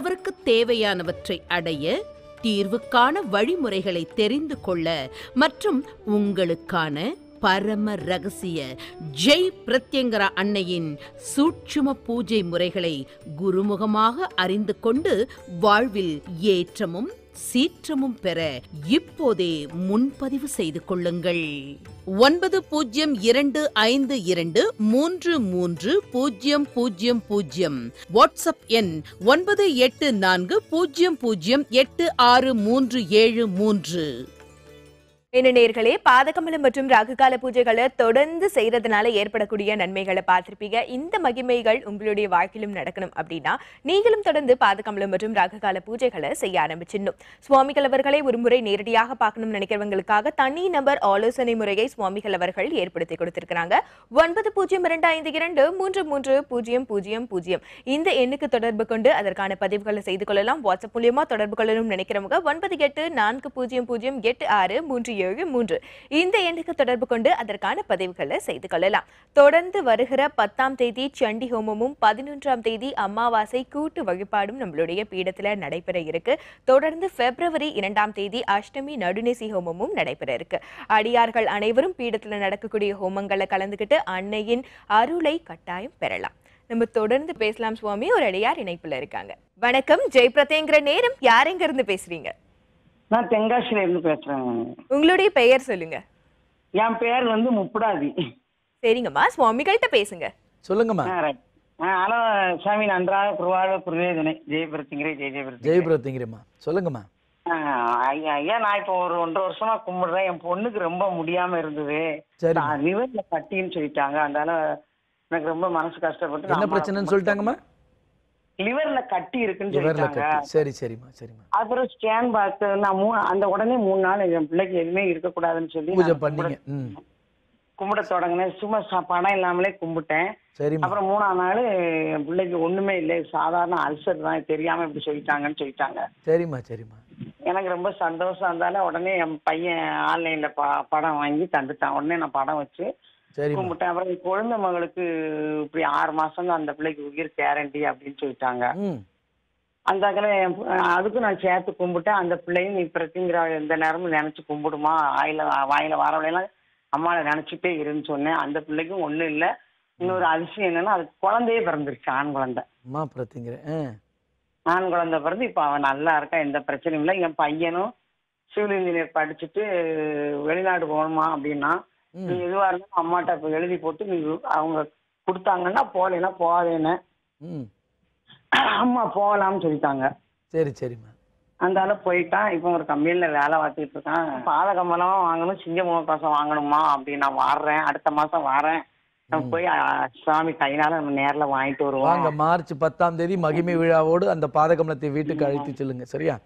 அவருக்கு தேவையானவற்றை அடைய, தீர்வுக்கான வழிமுறைகளை தெரிந்து கொள்ள மற்றும் உங்களுக்கான பரம ரகசிய ஜெய் பிரத்யங்கரா அன்னையின் சூட்சும பூஜை முறைகளை குருமுகமாக அறிந்து கொண்டு வாழ்வில் ஏற்றமும் சீற்றமும் பெற இப்போதே முன்பதிவு செய்து கொள்ளுங்கள். 9052233000 வாட்ஸ்அப் எண் 9840086373. என்ன நேர்களே, பாதகமலம் மற்றும் ராகுகால பூஜைகளை தொடர்ந்து செய்யறதுனால ஏற்படக்கூடிய நன்மைகளை பார்த்திருப்பீங்க. இந்த மகிமைகள் உங்களுடைய வாழ்க்கையிலும் நடக்கணும் அப்படின்னா நீங்களும் தொடர்ந்து பாதகமலம் மற்றும் ராகுகால பூஜைகளை செய்ய ஆரம்பிச்சிடணும். சுவாமிகள் அவர்களை ஒரு முறை நேரடியாக பார்க்கணும்னு நினைக்கிறவங்களுக்காக தனி நபர் ஆலோசனை முறையை சுவாமிகள் அவர்கள் ஏற்படுத்தி கொடுத்திருக்கிறாங்க. 9025233000 இந்த எண்ணுக்கு தொடர்பு கொண்டு அதற்கான பதிவுகளை செய்து கொள்ளலாம். வாட்ஸ்அப் மூலியமா தொடர்பு கொள்ளணும் நினைக்கிறவங்க 9840086373 இந்த எண்ணுக்கு தொடர்பு கொண்டு அதற்கான பதிவுகளை செய்து கொள்ளலாம். தொடர்ந்து வருகிற 10ஆம் தேதி சண்டி ஹோமமும் 11ஆம் தேதி அமாவாசை கூட்டு வழிபாடும் நம்மளுடைய பீடத்துல நடைபெற இருக்கு. தொடர்ந்து பிப்ரவரி 2ஆம் தேதி அஷ்டமி நடுநேசி ஹோமமும் நடைபெற இருக்கு. அடியார்கள் அனைவரும் பீடத்துல நடக்கக்கூடிய ஹோமங்களை கலந்துகிட்டு அன்னையின் அருளை கட்டாயம் பெறலாம். நம்ம தொடர்ந்து பேசலாம் சுவாமி. ஒரு அடியார் இணைப்புல இருக்காங்க. வணக்கம். ஜெய் பிரதேங்கிற நேரம். யார் எங்க இருந்து பேசுறீங்க? நான் தென்காசியில இருந்து பேசுறேன். உங்களுடைய பெயர் சொல்லுங்க. என் பேர் வந்து முப்புடாதி. சரிங்கம்மா, சுவாமிகள்கிட்ட பேசுங்க. சொல்லுங்கம்மா. ஹலோ சாமி, நன்றாக குருவாழ குருவேதனை ஜெயபிரத்திங்கிற ஜெயபிரத்திங்கிறம்மா. சொல்லுங்கம்மா. ஐயா, நான் இப்போ ஒரு 1.5 வருஷமா கும்பிடுறேன். என் பொண்ணுக்கு ரொம்ப முடியாம இருந்தது. லிவர்ல கட்டின்னு சொல்லிட்டாங்க. அதனால எனக்கு ரொம்ப மனசு கஷ்டப்பட்டு. என்ன பிரச்சனைன்னு சொல்லிட்டாங்கம்மா? லிவர்ல கட்டி இருக்குன்னு சொல்லிட்டாங்க. சரி சரிம்மா சரிம்மா. அப்புறம் ஸ்கேன் பார்த்து நான் அந்த உடனே 3 நாள் என் பிள்ளைக்கு எதுவுமே இருக்கக்கூடாதுன்னு சொல்லி பூஜை பண்ணீங்க. கும்பிட தொடங்கினேன். சும்மா பணம் இல்லாமலே கும்பிட்டேன். அப்புறம் 3ஆம் நாள் என் பிள்ளைக்கு ஒண்ணுமே இல்லை, சாதாரண அல்சர் தான், தெரியாம இப்படி சொல்லிட்டாங்கன்னு சொல்லிட்டாங்க. சரிம்மா சரிம்மா. எனக்கு ரொம்ப சந்தோஷம். இருந்தாலும் உடனே என் பையன் ஆன்லைன்ல படம் வாங்கி தந்துட்டான். உடனே நான் படம் வச்சு கும்பிட்டேன். அப்புறம் குழந்தை மகளுக்கு இப்படி 6 மாசம் தான் அந்த பிள்ளைக்கு உயிர் கேரண்டி அப்படின்னு சொல்லிட்டாங்க. அந்த அதுக்கும் நான் சேர்த்து கும்பிட்டேன். அந்த பிள்ளையும் நீ பிரத்திங்கிற எந்த நேரமும் நினைச்சு கும்பிடுமா, வாயில வரவழையெல்லாம் அம்மாவை நினைச்சுட்டே இருன்னு சொன்னேன். அந்த பிள்ளைக்கும் ஒண்ணும் இல்லை. இன்னொரு அதிசயம் என்னன்னா, அதுக்கு குழந்தையே பிறந்துருச்சு, ஆண் குழந்தை. ஆண் குழந்தை பிறந்து இப்ப அவன் நல்லா இருக்கா, எந்த பிரச்சனையும் இல்லை. என் பையனும் சிவில் இன்ஜினியர் படிச்சுட்டு வெளிநாடு போகணுமா அப்படின்னா, நீ எதுவா இருந்தாலும் அம்மாட்ட இப்ப எழுதி போட்டு நீ அவங்க கொடுத்தாங்கன்னா போகலைன்னா போகாதேன்னு அம்மா போகலாம்னு சொல்லிட்டாங்க. சரி சரிம்மா. அந்த ஆளு போயிட்டான். இப்போ ஒரு கம்பெனில வேலை பார்த்துட்டு இருக்கான். பாதகமலம் வாங்கணும், சிங்க முகக்கவசம் வாங்கணுமா அப்படின்னு நான் வாடுறேன். அடுத்த மாசம் வாரேன். நம்ம போய் சுவாமி கையினால நம்ம நேரில் வாங்கிட்டு வருவோம். மார்ச் 10ஆம் தேதி மகிமை விழாவோடு அந்த பாதகமலத்தை வீட்டுக்கு அழைத்து செல்லுங்க. சரியா?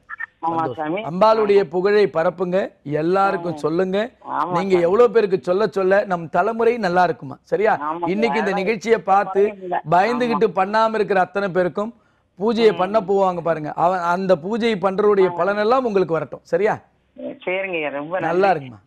அம்பாளுடைய புகழை பரப்புங்க, எல்லாருக்கும் சொல்லுங்க. நீங்க எவ்வளவு பேருக்கு சொல்ல சொல்ல நம் தலைமுறை நல்லா இருக்குமா? சரியா? இன்னைக்கு இந்த நிகழ்ச்சியை பார்த்து பயந்துகிட்டு பண்ணாம இருக்கிற அத்தனை பேருக்கும் பூஜையை பண்ண போவாங்க பாருங்க, அந்த பூஜையை பண்றதுடைய பலன் எல்லாம் உங்களுக்கு வரட்டும். சரியா? சரிங்க, ரொம்ப நல்லா இருக்குமா.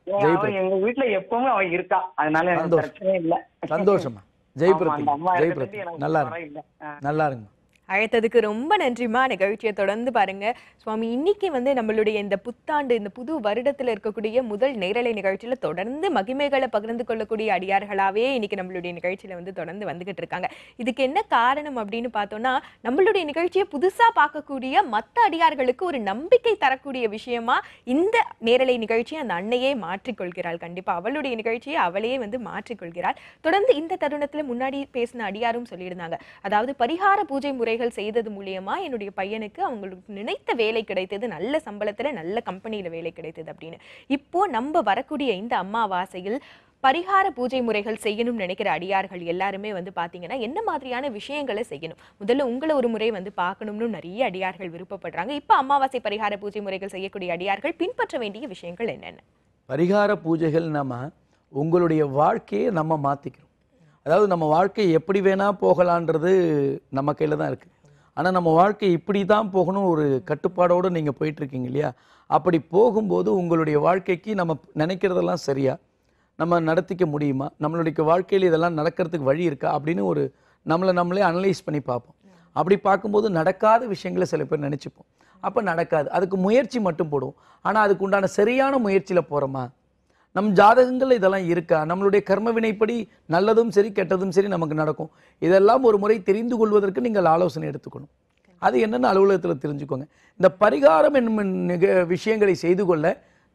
எங்க வீட்டுல எப்பவுமே அவ இருக்கா, அதனால பிரச்சனை இல்ல. சந்தோஷமா. ஜெயபிரதி ஜெயபிரதி. நல்லா இருக்கு, நல்லா இருக்குமா. அழைத்ததுக்கு ரொம்ப நன்றிமா. நிகழ்ச்சியை தொடர்ந்து பாருங்க சுவாமி. இன்னைக்கு நம்மளுடைய இந்த புத்தாண்டு, இந்த புது வருடத்துல இருக்கக்கூடிய முதல் நேரலை நிகழ்ச்சியில தொடர்ந்து மகிமைகளை பகிர்ந்து கொள்ளக்கூடிய அடியார்களாவே இன்னைக்கு நம்மளுடைய நிகழ்ச்சியில தொடர்ந்து வந்துகிட்டு இருக்காங்க. இதுக்கு என்ன காரணம் அப்படின்னு பார்த்தோம்னா, நம்மளுடைய நிகழ்ச்சியை புதுசா பார்க்கக்கூடிய மற்ற அடியார்களுக்கு ஒரு நம்பிக்கை தரக்கூடிய விஷயமா இந்த நேரலை நிகழ்ச்சியை அந்த அன்னையே மாற்றிக்கொள்கிறாள். கண்டிப்பா அவளுடைய நிகழ்ச்சியை அவளையே மாற்றிக்கொள்கிறாள். தொடர்ந்து இந்த தருணத்துல முன்னாடி பேசின அடியாரும் சொல்லியிருந்தாங்க, அதாவது பரிகார பூஜை முறைகள் செய்தது மூலியமா என்னுடைய பையனுக்கு அவங்களுக்கு நினைத்த வேலை கிடைத்தது, நல்ல சம்பளத்துல நல்ல கம்பெனியில வேலை கிடைத்தது அப்படின்னு. இப்போ நம்ம வரக்கூடிய இந்த அமாவாசையில் பரிகார பூஜை முறைகள் செய்யணும்னு நினைக்கிற அடியார்கள் எல்லாருமே பாத்தீங்கன்னா என்ன மாதிரியான விஷயங்களை செய்யணும்? முதல்ல உங்களை ஒரு முறை பார்க்கணும்னு நிறைய அடியார்கள் விருப்பப்படுறாங்க. இப்ப அமாவாசை பரிகார பூஜை முறைகள் செய்யக்கூடிய அடியார்கள் பின்பற்ற வேண்டிய விஷயங்கள் என்னென்ன? பரிகார பூஜைகள் நம்ம உங்களுடைய வாழ்க்கையை நம்ம மாத்திக்கிறோம். அதாவது நம்ம வாழ்க்கை எப்படி வேணா போகலான்றது நம்ம கையில் தான் இருக்குது. ஆனால் நம்ம வாழ்க்கை இப்படி தான் போகணும் ஒரு கட்டுப்பாடோடு நீங்கள் போயிட்டுருக்கீங்க இல்லையா? அப்படி போகும்போது உங்களுடைய வாழ்க்கைக்கு நம்ம நினைக்கிறதெல்லாம் சரியா நம்ம நடத்திக்க முடியுமா, நம்மளுடைய வாழ்க்கையில் இதெல்லாம் நடக்கிறதுக்கு வழி இருக்கா அப்படின்னு ஒரு நம்மளே அனலைஸ் பண்ணி பார்ப்போம். அப்படி பார்க்கும்போது நடக்காத விஷயங்களை சில பேர் நினச்சிப்போம். அப்போ நடக்காது, அதுக்கு முயற்சி மட்டும் போடுவோம். ஆனால் அதுக்கு உண்டான சரியான முயற்சியில் போகிறோமா, நம் ஜாதகங்கள் இதெல்லாம் இருக்கா, நம்மளுடைய கர்ம வினைப்படி நல்லதும் சரி கெட்டதும் சரி நமக்கு நடக்கும். இதெல்லாம் ஒரு முறை தெரிந்து கொள்வதற்கு நீங்கள் ஆலோசனை எடுத்துக்கணும். அது என்னென்ன அலுவலகத்தில் தெரிஞ்சுக்கோங்க. இந்த பரிகாரம் என்னும் விஷயங்களை செய்து கொள்ள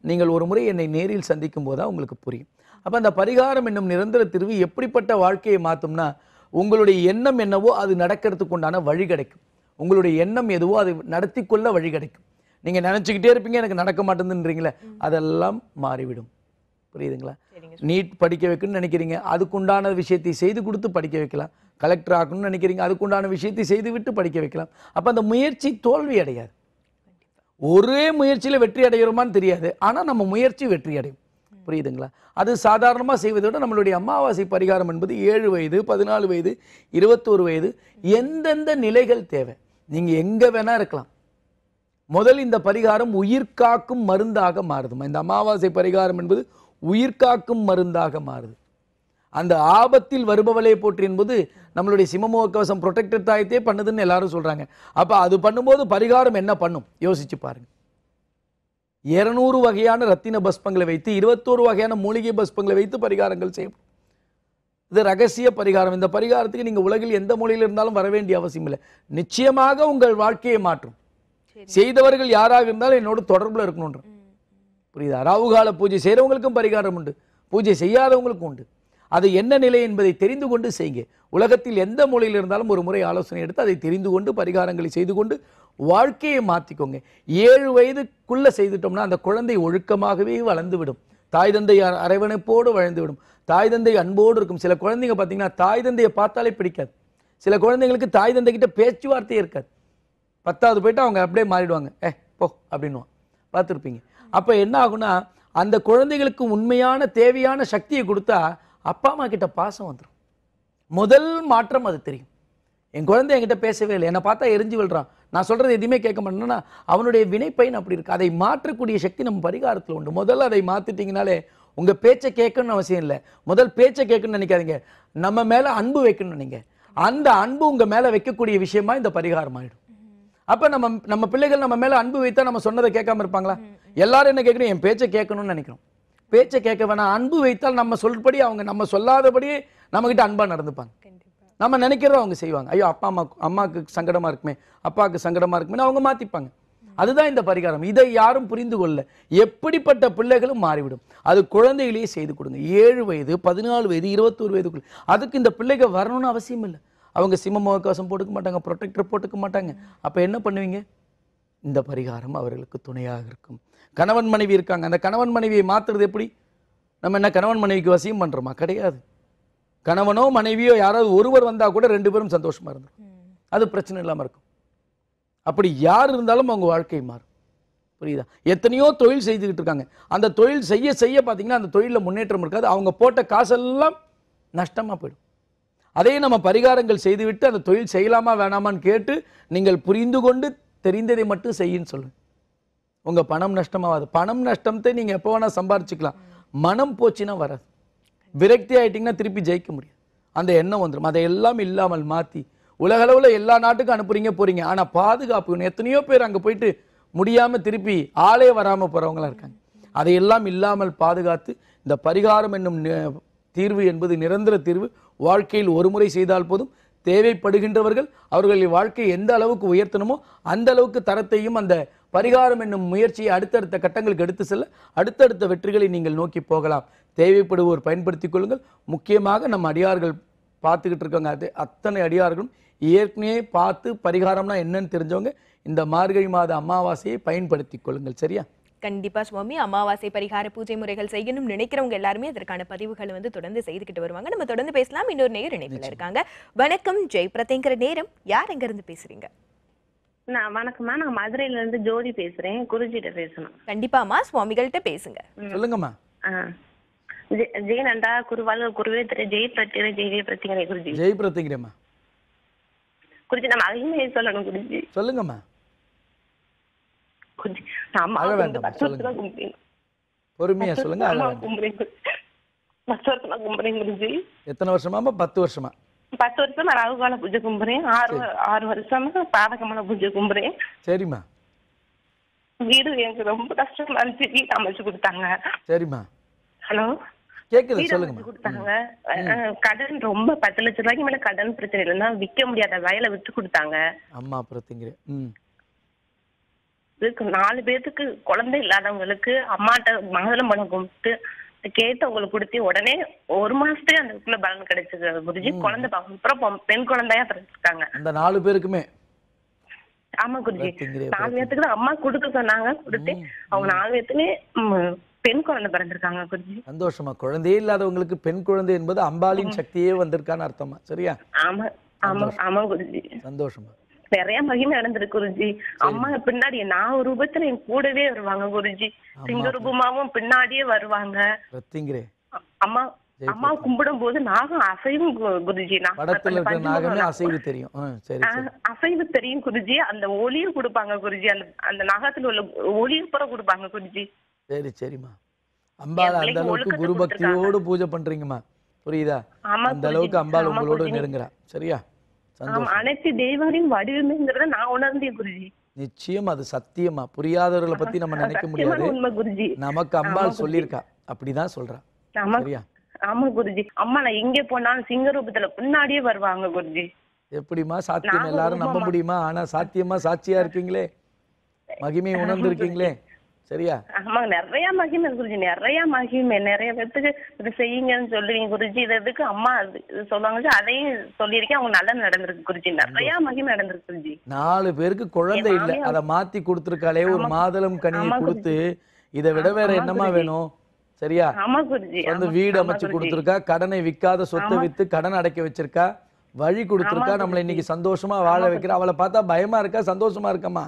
நீங்கள் ஒரு முறை என்னை நேரில் சந்திக்கும் போது தான் உங்களுக்கு புரியும். அப்போ அந்த பரிகாரம் என்னும் நிரந்தர தீர்வு எப்படிப்பட்ட வாழ்க்கையை மாற்றும்னா, உங்களுடைய எண்ணம் என்னவோ அது நடக்கிறதுக்கு உண்டான வழி கிடைக்கும். உங்களுடைய எண்ணம் எதுவோ அது நடத்தி கொள்ள வழி கிடைக்கும். நீங்கள் நினச்சிக்கிட்டே இருப்பீங்க எனக்கு நடக்க மாட்டேங்குதுன்றீங்களே, அதெல்லாம் மாறிவிடும். புரியுதுங்களா? சரிங்க. நீட் படிக்க வைக்கணும்னு நினைக்கிறீங்க, அதுக்குண்டான விஷயத்தை செய்து கொடுத்து படிக்க வைக்கலாம். கலெக்டர் ஆகணும்னு நினைக்கிறீங்க, அதுக்குண்டான விஷயத்தை செய்து விட்டு படிக்க வைக்கலாம். அப்போ அந்த முயற்சி தோல்வி அடையாது. ஒரே முயற்சியில் வெற்றி அடைகிறோமான்னு தெரியாது, ஆனால் நம்ம முயற்சி வெற்றி அடையும். புரியுதுங்களா? அது சாதாரணமாக செய்வதை விட நம்மளுடைய அமாவாசை பரிகாரம் என்பது 7 வயது, 14 வயது, 21 வயது, எந்தெந்த நிலைகள் தேவை, நீங்கள் எங்கே வேணா இருக்கலாம். முதல் இந்த பரிகாரம் உயிர்காக்கும் மருந்தாக மாறுதுமா. இந்த அமாவாசை பரிகாரம் என்பது உயிர்காக்கும் மருந்தாக மாறுது. அந்த ஆபத்தில் வருபவளே போற்றி என்பது நம்மளுடைய சிம்மமுக கவசம் ப்ரொடெக்டட் தாயத்தே பண்ணுதுன்னு எல்லாரும் சொல்றாங்க. அப்ப அது பண்ணும்போது பரிகாரம் என்ன பண்ணும் யோசிச்சு பாருங்க. 200 வகையான ரத்தின பஸ்பங்களை வைத்து 21 வகையான மூலிகை பஸ்பங்களை வைத்து பரிகாரங்கள் செய்யும். இது ரகசிய பரிகாரம். இந்த பரிகாரத்துக்கு நீங்க உலகில் எந்த மூலையில் இருந்தாலும் வர வேண்டிய அவசியம் இல்லை. நிச்சயமாக உங்கள் வாழ்க்கையை மாற்றும். செய்தவர்கள் யாராக இருந்தாலும் என்னோட தொடர்புல இருக்கணும்ன்ற. புரியுதா? ராவுகால பூஜை செய்யறவங்களுக்கும் பரிகாரம் உண்டு, பூஜை செய்யாதவங்களுக்கும் உண்டு. அது என்ன நிலை என்பதை தெரிந்து கொண்டு செய்யுங்க. உலகத்தில் எந்த மூலையில் இருந்தாலும் ஒரு முறை ஆலோசனை எடுத்து அதை தெரிந்து கொண்டு பரிகாரங்களை செய்து கொண்டு வாழ்க்கையை மாற்றிக்கோங்க. 7 வயதுக்குள்ள செய்துட்டோம்னா அந்த குழந்தை ஒழுக்கமாகவே வளர்ந்துவிடும். தாய் தந்தை அரவணைப்போடு வளர்ந்துவிடும். தாய் தந்தை அன்போடு இருக்கும். சில குழந்தைங்க பார்த்தீங்கன்னா தாய் தந்தையை பார்த்தாலே பிடிக்காது. சில குழந்தைங்களுக்கு தாய் தந்தை கிட்ட பேச்சுவார்த்தையே இருக்காது. 10வது போயிட்டு அவங்க அப்படியே மாறிடுவாங்க. போ அப்படின்னுவான், பார்த்துருப்பீங்க. அப்போ என்ன ஆகுனா அந்த குழந்தைகளுக்கு உண்மையான தேவையான சக்தியை கொடுத்தா அப்பா அம்மா கிட்ட பாசம் வந்துடும். முதல் மாற்றம் அது தெரியும். என் குழந்தை என்கிட்ட பேசவே இல்லை, என்னை பார்த்தா எரிஞ்சு விழுறான், நான் சொல்றது எதுவுமே கேட்க மாட்டேன்னா அவனுடைய வினைப்பயன் அப்படி இருக்கு. அதை மாற்றக்கூடிய சக்தி நம்ம பரிகாரத்தில் உண்டு. முதல்ல அதை மாத்திட்டீங்கனாலே உங்க பேச்சை கேட்கணும்னு அவசியம் இல்லை. முதல் பேச்சை கேட்கணும்னு நினைக்காதீங்க, நம்ம மேல அன்பு வைக்கணும். நீங்க அந்த அன்பு உங்க மேல வைக்கக்கூடிய விஷயமா இந்த பரிகாரம் ஆயிடும். அப்ப நம்ம பிள்ளைகள் நம்ம மேல அன்பு வைத்தா நம்ம சொன்னதை கேட்காம இருப்பாங்களா? எல்லாரும் என்ன கேட்கணும்? என் பேச்சை கேட்கணும்னு நினைக்கிறோம். பேச்சை கேட்க வேணாம். அன்பு வைத்தால் நம்ம சொல்படி அவங்க நம்ம சொல்லாதபடியே நம்ம கிட்ட அன்பா நடந்துப்பாங்க. நம்ம நினைக்கிறத அவங்க செய்வாங்க. ஐயோ அப்பா அம்மாவுக்கு சங்கடமா இருக்குமே, அப்பாவுக்கு சங்கடமா இருக்குமே அவங்க மாத்திப்பாங்க. அதுதான் இந்த பரிகாரம். இதை யாரும் புரிந்து கொள்ள. எப்படிப்பட்ட பிள்ளைகளும் மாறிவிடும். அது குழந்தைகளையே செய்து கொடுங்க. 7 வயது, 14 வயது, 21 வயதுக்குள்ள. அதுக்கு இந்த பிள்ளைகள் வரணும்னு அவசியம் இல்லை. அவங்க சிம்மமுக கவசம் போட்டுக்க மாட்டாங்க, ப்ரொடெக்டர் போட்டுக்க மாட்டாங்க. அப்ப என்ன பண்ணுவீங்க? இந்த பரிகாரம் அவர்களுக்கு துணையாக இருக்கும். கணவன் மனைவி இருக்காங்க, அந்த கணவன் மனைவியை மாத்துறது எப்படி? நம்ம என்ன கணவன் மனைவிக்கு வசியம் பண்றோமா? கிடையாது. கணவனோ மனைவியோ யாராவது ஒருவர் வந்தா கூட 2 பேரும் சந்தோஷமா இருந்தோம், அது பிரச்சனை இல்லாம இருக்கும். அப்படி யார் இருந்தாலும் அவங்க வாழ்க்கை மாறும். புரியுதா? எத்தனையோ தொழில் செய்துக்கிட்டு இருக்காங்க. அந்த தொழில் செய்ய செய்ய பார்த்தீங்கன்னா அந்த தொழிலில் முன்னேற்றம் இருக்காது. அவங்க போட்ட காசெல்லாம் நஷ்டமா போயிடும். அதே நம்ம பரிகாரங்கள் செய்துவிட்டு அந்த தொழில் செய்யலாமா வேணாமான்னு கேட்டு நீங்கள் புரிந்து கொண்டு தெரிந்ததை மட்டும் செய்யுன்னு சொல்லுங்க. உங்க பணம் நஷ்டமாகாது. பணம் நஷ்டத்தை நீங்க எப்போ வேணா சம்பாரிச்சுக்கலாம். மனம் போச்சுன்னா வராது. விரக்தி ஆயிட்டீங்கன்னா திருப்பி ஜெயிக்க முடியாது. அந்த எண்ணம் வந்துடும். அதையெல்லாம் இல்லாமல் மாற்றி உலகளவில் எல்லா நாட்டுக்கும் அனுப்புறீங்க போறீங்க, ஆனா பாதுகாப்பு எத்தனையோ பேர் அங்க போயிட்டு முடியாம திருப்பி ஆளே வராம போறவங்களா இருக்காங்க. அதையெல்லாம் இல்லாமல் பாதுகாத்து இந்த பரிகாரம் என்னும் தீர்வு என்பது நிரந்தர தீர்வு. வாழ்க்கையில் ஒரு முறை செய்தால் போதும். தேவைப்படுகின்றவர்கள் அவர்களின் வாழ்க்கையை எந்த அளவுக்கு உயர்த்தணுமோ அந்த அளவுக்கு தரத்தையும் அந்த பரிகாரம் என்னும் முயற்சியை அடுத்தடுத்த கட்டங்களுக்கு எடுத்து செல்ல அடுத்தடுத்த வெற்றிகளை நீங்கள் நோக்கி போகலாம். தேவைப்படுவோர் பயன்படுத்திக் கொள்ளுங்கள். முக்கியமாக நம்ம அடியார்கள் பார்த்துக்கிட்டு இருக்காங்க, அது அத்தனை அடியார்களும் ஏற்கனவே பார்த்து பரிகாரம்னா என்னன்னு தெரிஞ்சவங்க இந்த மார்கழி மாத அமாவாசையை பயன்படுத்திக் கொள்ளுங்கள். சரியா? கண்டிப்பா சுவாமி. அமாவாசை பரிகார பூஜை முறைகள் செய்யணும் நினைக்கிறவங்க எல்லாருமே அதற்கான பதிவுகளை தொடர்ந்து செய்துக்கிட்டு வருவாங்க. நம்ம தொடர்ந்து பேசலாம். இன்னொரு நேயர் இணைப்பில் இருக்காங்க. வணக்கம். ஜெய் பிரதேங்கிற நேரம். யார் எங்க இருந்து பேசுறீங்க? நான் வணக்கம்மா, நான் மதுரையில இருந்து ஜோதி பேசுறேன். குருஜிட்ட பேசணும். கண்டிப்பாமா, சுவாமிகள்கிட்ட பேசுங்க. சொல்லுங்கம்மா. ஜெய் நண்டா குருவால் குருவே திரு ஜெய் பிரத்திர ஜெய் ஜெய் பிரத்திங்கரே குருஜி. ஜெய் பிரத்திங்கரேம்மா. குருஜி நம்ம அதையுமே சொல்லணும் குருஜி. சொல்லுங்கம்மா. குருஜி நம்ம அழ வேண்டாம், சொல்லுங்க. பொறுமையா சொல்லுங்க. அழ வேண்டாம். கும்புறேன் குருஜி. எத்தனை வருஷமாமா? 10 வருஷமா? 10 வருஷமா ராகுகால பூஜை கும்புறேன். 6 வருஷமா பாதகமான பூஜை கும்புறேன். சரிம்மா. வீடு எனக்கு ரொம்ப கஷ்டமா இருந்துச்சு, வீடு அமைச்சு கொடுத்தாங்க. சரிம்மா. ஹலோ கேக்குது, சொல்லுங்க. கொடுத்தாங்க. கடன் ரொம்ப 10 லட்சம் ரூபாய்க்கு மேல கடன் பிரச்சனை இல்லைன்னா விற்க முடியாத வயலை விட்டு கொடுத்தாங்க. அம்மா பிரத்திங்கரே. இதுக்கு 4 பேருக்கு குழந்தை இல்லாதவங்களுக்கு அம்மாட்ட மங்களம் பணம் கும்பிட்டு கேட்டவங்களுக்கு கொடுத்து உடனே 1 மாசத்துக்கு அந்த பலன் கிடைச்சது குருஜி. குழந்தை அப்புறம் பெண் குழந்தையா பிறந்திருக்காங்க அந்த 4 பேருக்குமே. ஆமா குருஜி. 4 பேத்துக்கு தான் அம்மா கொடுக்க சொன்னாங்க, கொடுத்து அவங்க 4 பேத்துமே பெண் குழந்தை பிறந்திருக்காங்க குருஜி. சந்தோஷமா. குழந்தையே இல்லாதவங்களுக்கு பெண் குழந்தை என்பது அம்பாளின் சக்தியே வந்திருக்கான்னு அர்த்தமா? சரியா? ஆமா ஆமா ஆமா குருஜி. சந்தோஷமா. நிறைய மகிமை நடந்திருக்கு குருஜி. அம்மா பின்னாடி நான் ஒரு ரூபத்துல என் கூடவே வருவாங்க குருஜி. சிங்க ரூபமாவும் பின்னாடியே வருவாங்க. ரத்திங்கிரே அம்மா அம்மா கும்பிடும் போது நாகம் அசைவும் குருஜி. படத்துல இருக்கிற நாகமே அசைவு தெரியும். சரி அசைவு தெரியும் குருஜி. அந்த ஒளியும் கொடுப்பாங்க குருஜி. அந்த நாகத்துல உள்ள ஒளியும் புற கொடுப்பாங்க குருஜி. சரி சரிம்மா. அம்பாள் அந்த அளவுக்கு குரு பக்தியோடு பூஜை பண்றீங்கம்மா. புரியுதா? அந்த அளவுக்கு அம்பாள் உங்களோட நெருங்குறா. சரியா? அனைத்து தெய்வங்களையும் வடிவமைங்கிறத நான் உணர்ந்தேன் குருஜி. நிச்சயம் அது சத்தியமா. புரியாதவர்களை பத்தி நம்ம நினைக்க முடியாது. உண்மை குருஜி. நமக்கு அம்பாள் சொல்லியிருக்கா, அப்படிதான் சொல்றா. சரியா? ஆமா குருஜி. அம்மா நான் எங்க போனாலும் சிங்க ரூபத்துல பின்னாடியே வருவாங்க குருஜி. எப்படிமா சாத்தியம்? எல்லாரும் நம்ப முடியுமா? ஆனா சாத்தியமா சாட்சியா இருக்கீங்களே, மகிமையை உணர்ந்து இருக்கீங்களே. சரியா? ஆமா நிறைய மகிமை குருஜி. நிறைய மகிமை. நிறைய பேருக்கு இது செய்யுங்கன்னு சொல்லுவீங்க குருஜி. இதுக்கு அம்மா சொல்லுவாங்க, அதையும் சொல்லியிருக்கேன். அவங்க நல்லா நடந்திருக்கு குருஜி. நிறைய மகிமை நடந்திருக்கு குருஜி. 4 பேருக்கு குழந்தை இல்ல, அதை மாத்தி கொடுத்திருக்காளே. ஒரு மாதுளம் கனியை கொடுத்து இதை விட வேற என்னமா வேணும்? சரியா? ஆமா குருஜி. வந்து வீடு அமைச்சு கொடுத்திருக்கா, கடனை விற்காத சொத்தை வித்து கடன் அடைக்க வச்சிருக்கா, வழி கொடுத்திருக்கா, நம்மள இன்னைக்கு சந்தோஷமா வாழ வைக்கிறா. அவளை பார்த்தா பயமா இருக்கா சந்தோஷமா இருக்கமா?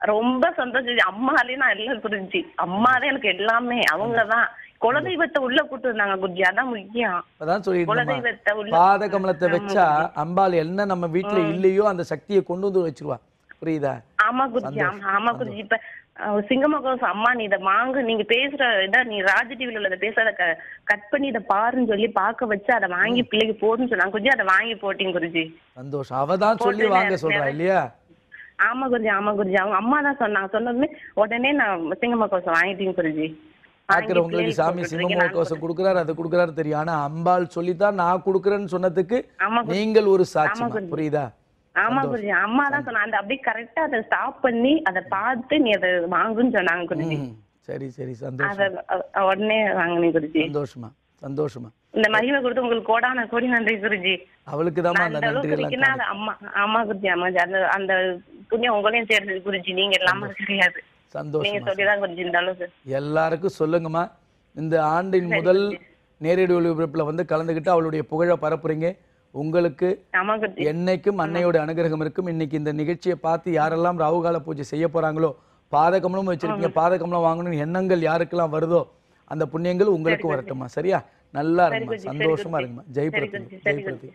ரொம்ப சந்தோஷம். அம்மாலே நான் எல்லாம் குருஜி. அம்மாதான் எனக்கு எல்லாமே. அவங்கதான் குலதெய்வத்தை உள்ள கூட்டு வந்தாங்க குருஜி. அதான் முக்கியம். அதான் சொல்லிருக்கேன், பாத கமலத்தை வச்சா அம்பாள் என்ன நம்ம வீட்டுல இல்லையோ அந்த சக்தியை கொண்டு வந்து வச்சிருவா. புரியுதா? ஆமா குருஜி. ஆமா குருஜி. இப்ப சிங்கமகோசம் அம்மா நீ இதை வாங்க, நீங்க பேசுற இதை நீ ராஜ டிவில உள்ளதை பேசுறத கட் பண்ணி இதை பாருன்னு சொல்லி பார்க்க வச்சு அதை வாங்கி பிள்ளைக்கு போடுன்னு சொன்னாங்க குருஜி. அதை வாங்கி போட்டீங்க குருஜி. சந்தோஷம். அவதான் சொல்லி வாங்க சொல்றா இல்லையா? ஆமா குருஜி. ஆமா குருஜி. அவங்க அம்மா தான் சொன்னாங்க. சொன்னதுமே உடனே நான் சிங்கமகோசம் வாங்கிட்டீங்க குருஜி. உங்களுக்கு சாமி சிம்மமோகவசம் கொடுக்குறாரு, அது கொடுக்குறாரு தெரியும். ஆனா அம்பாள் சொல்லித்தான் நான் கொடுக்குறேன்னு சொன்னதுக்கு நீங்கள் ஒரு சாட்சி. புரியுதா? ஆமா குருஜி. அம்மா தான் சொன்னாங்க. அந்த அப்படியே கரெக்டா அதை ஸ்டாப் பண்ணி அதை பார்த்து நீ அதை வாங்குன்னு சொன்னாங்க குருஜி. சரி சரி. சந்தோஷம். உடனே வாங்கினேன் குருஜி. சந்தோஷமா சந்தோஷமா. இந்த மகிமை கொடுத்து உங்களுக்கு கோடான கோடி நன்றி குருஜி. அவளுக்கு தான் அந்த நன்றி. அம்மா ஆமா குருஜி. ஆமா அந்த புண்ணியம் உங்களையும் சேர்ந்தது குருஜி. நீங்க எல்லாமே கிடையாது. சந்தோஷம். நீங்க சொல்லிதான் குருஜி இந்த அளவுக்கு. எல்லாருக்கும் சொல்லுங்கம்மா. இந்த ஆண்டின் முதல் நேரடி ஒளிபரப்புல வந்து கலந்துகிட்டு அவளுடைய புகழ பரப்புறீங்க. உங்களுக்கு என்னைக்கும் அன்னையோட அனுகிரகம் இருக்கும். இன்னைக்கு இந்த நிகழ்ச்சியை பார்த்து யாரெல்லாம் ராகுகால பூஜை செய்ய போறாங்களோ, பாதகமலும் வச்சிருக்கீங்க, பாதகமலம் வாங்கணும்னு எண்ணங்கள் யாருக்கெல்லாம் வருதோ அந்த புண்ணியங்கள் உங்களுக்கு வரட்டுமா. சரியா? நல்லா இருக்குமா, சந்தோஷமா இருக்குமா. ஜெய் பிரதி, ஜெய் பிரதி.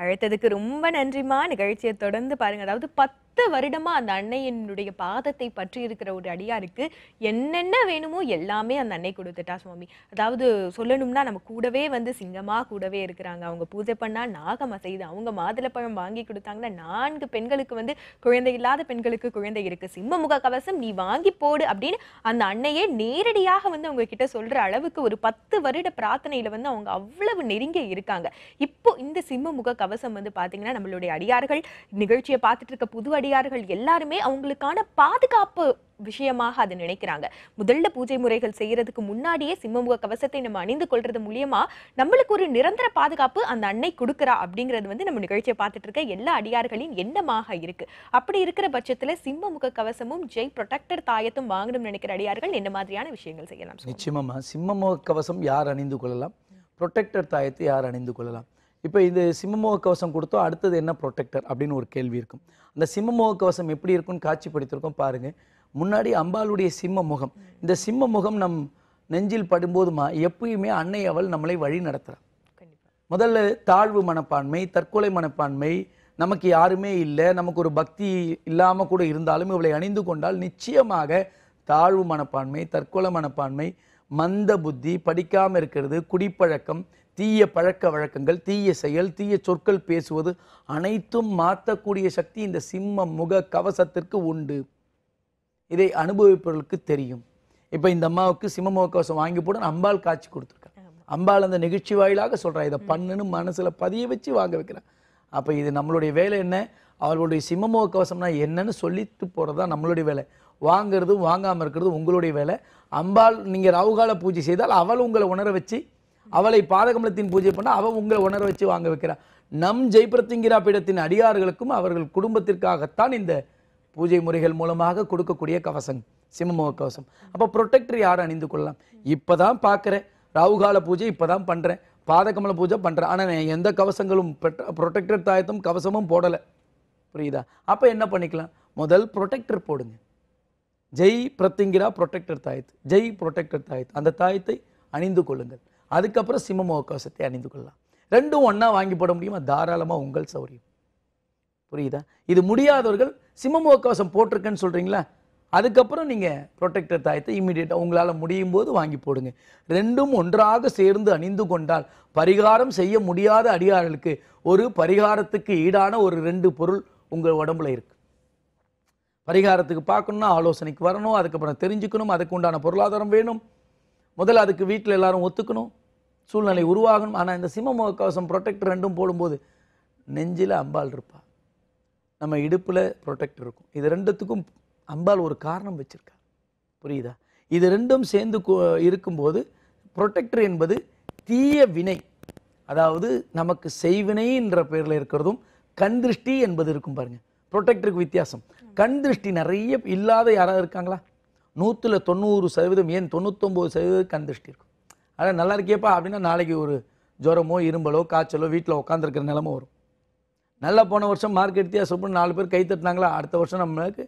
அழைத்ததுக்கு ரொம்ப நன்றிமா. நிகழ்ச்சியை தொடர்ந்து பாருங்க. அதாவது 10 வருடமா அந்த அன்னையினுடைய பாதத்தை பற்றி இருக்கிற ஒரு அடியாருக்கு என்னென்ன வேணுமோ எல்லாமே அந்த அன்னை கொடுத்துட்டா சுவாமி. அதாவது சொல்லணும்னா நம்ம கூடவே வந்து சிங்கமா கூடவே இருக்கிறாங்க. அவங்க பூஜை பண்ணா நாகம் அசைது, அவங்க மாதுளப்பழம் வாங்கி கொடுத்தாங்கன்னா 4 பெண்களுக்கு வந்து குழந்தை இல்லாத பெண்களுக்கு குழந்தை இருக்கு. சிம்மமுக கவசம் நீ வாங்கி போடு அப்படின்னு அந்த அன்னையே நேரடியாக வந்து அவங்க கிட்ட சொல்ற அளவுக்கு ஒரு 10 வருட பிரார்த்தனையில வந்து அவங்க அவ்வளவு நெருங்கி இருக்காங்க. இப்போ இந்த சிம்மமுக கவசம் வந்து பாத்தீங்கன்னா நம்மளுடைய அடியார்கள், நிகழ்ச்சியை பார்த்துட்டு இருக்க புது அடியார்கள் எல்லாருமே அவங்களுக்கான பாதுகாப்பு விஷயமாக அதை நினைக்கிறாங்க. முதல்ல பூஜை முறைகள் செய்யறதுக்கு முன்னாடியே சிம்மமுக கவசத்தை நம்ம அணிந்து கொள்றது மூலியமா நம்மளுக்கு ஒரு நிரந்தர பாதுகாப்பு அந்த அன்னை கொடுக்குறா அப்படிங்கிறது வந்து நம்ம நிகழ்ச்சியை பார்த்துட்டு இருக்க எல்லா அடியார்களின் எண்ணமாக இருக்கு. அப்படி இருக்கிற பட்சத்துல சிம்மமுக கவசமும் ஜெய் ப்ரொடெக்டர் தாயத்தும் வாங்கணும்னு நினைக்கிற அடியார்கள் என்ன மாதிரியான விஷயங்கள் செய்யலாம்? நிச்சயமா சிம்மமுக கவசம் யார் அணிந்து கொள்ளலாம், ப்ரொடெக்டர் தாயத்தை யார் அணிந்து கொள்ளலாம்? இப்போ இது சிம்மமுக கவசம் கொடுத்தோம், அடுத்தது என்ன ப்ரொடெக்டர் அப்படின்னு ஒரு கேள்வி இருக்கும். அந்த சிம்மமுக கவசம் எப்படி இருக்குன்னு காட்சிப்படுத்திருக்கோம் பாருங்க. முன்னாடி அம்பாளுடைய சிம்ம முகம், இந்த சிம்ம முகம் நம் நெஞ்சில் படும்போதுமா எப்பயுமே அன்னை அவள் நம்மளை வழி நடத்துறாள். முதல்ல தாழ்வு மனப்பான்மை, தற்கொலை மனப்பான்மை, நமக்கு யாருமே இல்லை, நமக்கு ஒரு பக்தி இல்லாமல் கூட இருந்தாலும் இவளை அணிந்து கொண்டால் நிச்சயமாக தாழ்வு மனப்பான்மை, தற்கொலை மனப்பான்மை, மந்த புத்தி, படிக்காமல் இருக்கிறது, குடிப்பழக்கம், தீய பழக்க வழக்கங்கள், தீய செயல், தீய சொற்கள் பேசுவது அனைத்தும் மாற்றக்கூடிய சக்தி இந்த சிம்ம முக கவசத்திற்கு உண்டு. இதை அனுபவிப்பவர்களுக்கு தெரியும். இப்போ இந்த அம்மாவுக்கு சிம்மமுக கவசம் வாங்கி போட அம்பாள் காட்சி கொடுத்துருக்காங்க. அம்பாள் அந்த நிகழ்ச்சி வாயிலாக சொல்கிறா, இதை பண்ணுன்னு மனசில் பதிய வச்சு வாங்க வைக்கிறேன். அப்போ இது நம்மளுடைய வேலை என்ன? அவர்களுடைய சிம்மமுக கவசம்னா என்னன்னு சொல்லிட்டு போகிறது தான் நம்மளுடைய வேலை. வாங்கிறது வாங்காமல் இருக்கிறது உங்களுடைய வேலை. அம்பாள் நீங்கள் ராகுகால பூஜை செய்தால் அவள் உங்களை உணர வச்சு, அவளை பாதகமலத்தின் பூஜை பண்ணால் அவள் உங்களை உணர வச்சு வாங்க வைக்கிறாள். நம் ஜெய் பிரத்யங்கிரா பீடத்தின் அடியார்களுக்கும் அவர்கள் குடும்பத்திற்காகத்தான் இந்த பூஜை முறைகள் மூலமாக கொடுக்கக்கூடிய கவசம் சிம்மமுக கவசம். அப்போ ப்ரொடெக்டர் யார் அணிந்து கொள்ளலாம்? இப்பதான் பார்க்குறேன், ராகுகால பூஜை இப்பதான் பண்றேன், பாதகமல பூஜை பண்றேன், ஆனா நான் எந்த கவசங்களும் ப்ரொடெக்டர் தாயத்தும் கவசமும் போடலை. புரியுதா? அப்போ என்ன பண்ணிக்கலாம்? முதல் ப்ரொடெக்டர் போடுங்க. ஜெய் பிரத்திங்கிரா ப்ரொடெக்டர் தாயத்து, ஜெய் ப்ரொடெக்டர் தாயத்து, அந்த தாயத்தை அணிந்து கொள்ளுங்கள். அதுக்கப்புறம் சிம்மமுக கவசத்தை அணிந்து கொள்ளலாம். ரெண்டும் ஒன்றா வாங்கி போட முடியுமா? தாராளமாக உங்கள் சௌரியம். புரியுதா? இது முடியாதவர்கள் சிம்மமுக கவசம் போட்டிருக்கேன்னு சொல்கிறீங்களா, அதுக்கப்புறம் நீங்கள் ப்ரொடெக்டர் தாயத்தை இம்மிடியேட்டாக உங்களால் முடியும் போது வாங்கி போடுங்க. ரெண்டும் ஒன்றாக சேர்ந்து அணிந்து கொண்டால் பரிகாரம் செய்ய முடியாத அடியார்களுக்கு ஒரு பரிகாரத்துக்கு ஈடான ஒரு 2 பொருள் உங்கள் உடம்புல இருக்கு. பரிகாரத்துக்கு பார்க்கணும்னா ஆலோசனைக்கு வரணும், அதுக்கப்புறம் தெரிஞ்சுக்கணும், அதுக்கு உண்டான பொருளாதாரம் வேணும், முதல்ல அதுக்கு வீட்டில் எல்லாரும் ஒத்துக்கணும், சூழ்நிலை உருவாகணும். ஆனால் இந்த சிம்மமுக கவசம் ப்ரொடெக்டர் ரெண்டும் போடும்போது நெஞ்சில் அம்பாள் இருப்பா, நம்ம இடுப்பில் ப்ரொடெக்டர் இருக்கும். இது ரெண்டுத்துக்கும் அம்பாள் ஒரு காரணம் வச்சிருக்கா. புரியுதா? இது ரெண்டும் சேர்ந்து இருக்கும்போது ப்ரொடெக்டர் என்பது தீய வினை, அதாவது நமக்கு செய்வினை என்ற பெயரில் இருக்கிறதும் கண் திருஷ்டி என்பது இருக்கும். பாருங்க, ப்ரொடெக்டருக்கு வித்தியாசம். கண் திருஷ்டி நிறைய இல்லாத யாராவது இருக்காங்களா? 100% ஏன் 99% கண் திருஷ்டி இருக்கும். அதான் நல்லா இருக்கேப்பா அப்படின்னா நாளைக்கு ஒரு ஜுரமோ இரும்பலோ காய்ச்சலோ வீட்டில் உட்காந்துருக்கிற நிலமோ வரும். நல்லா போன வருஷம் மார்க் எடுத்தியா சொல்லிட்டு 4 பேர் கை தட்டினாங்களா, அடுத்த வருஷம் நம்மளுக்கு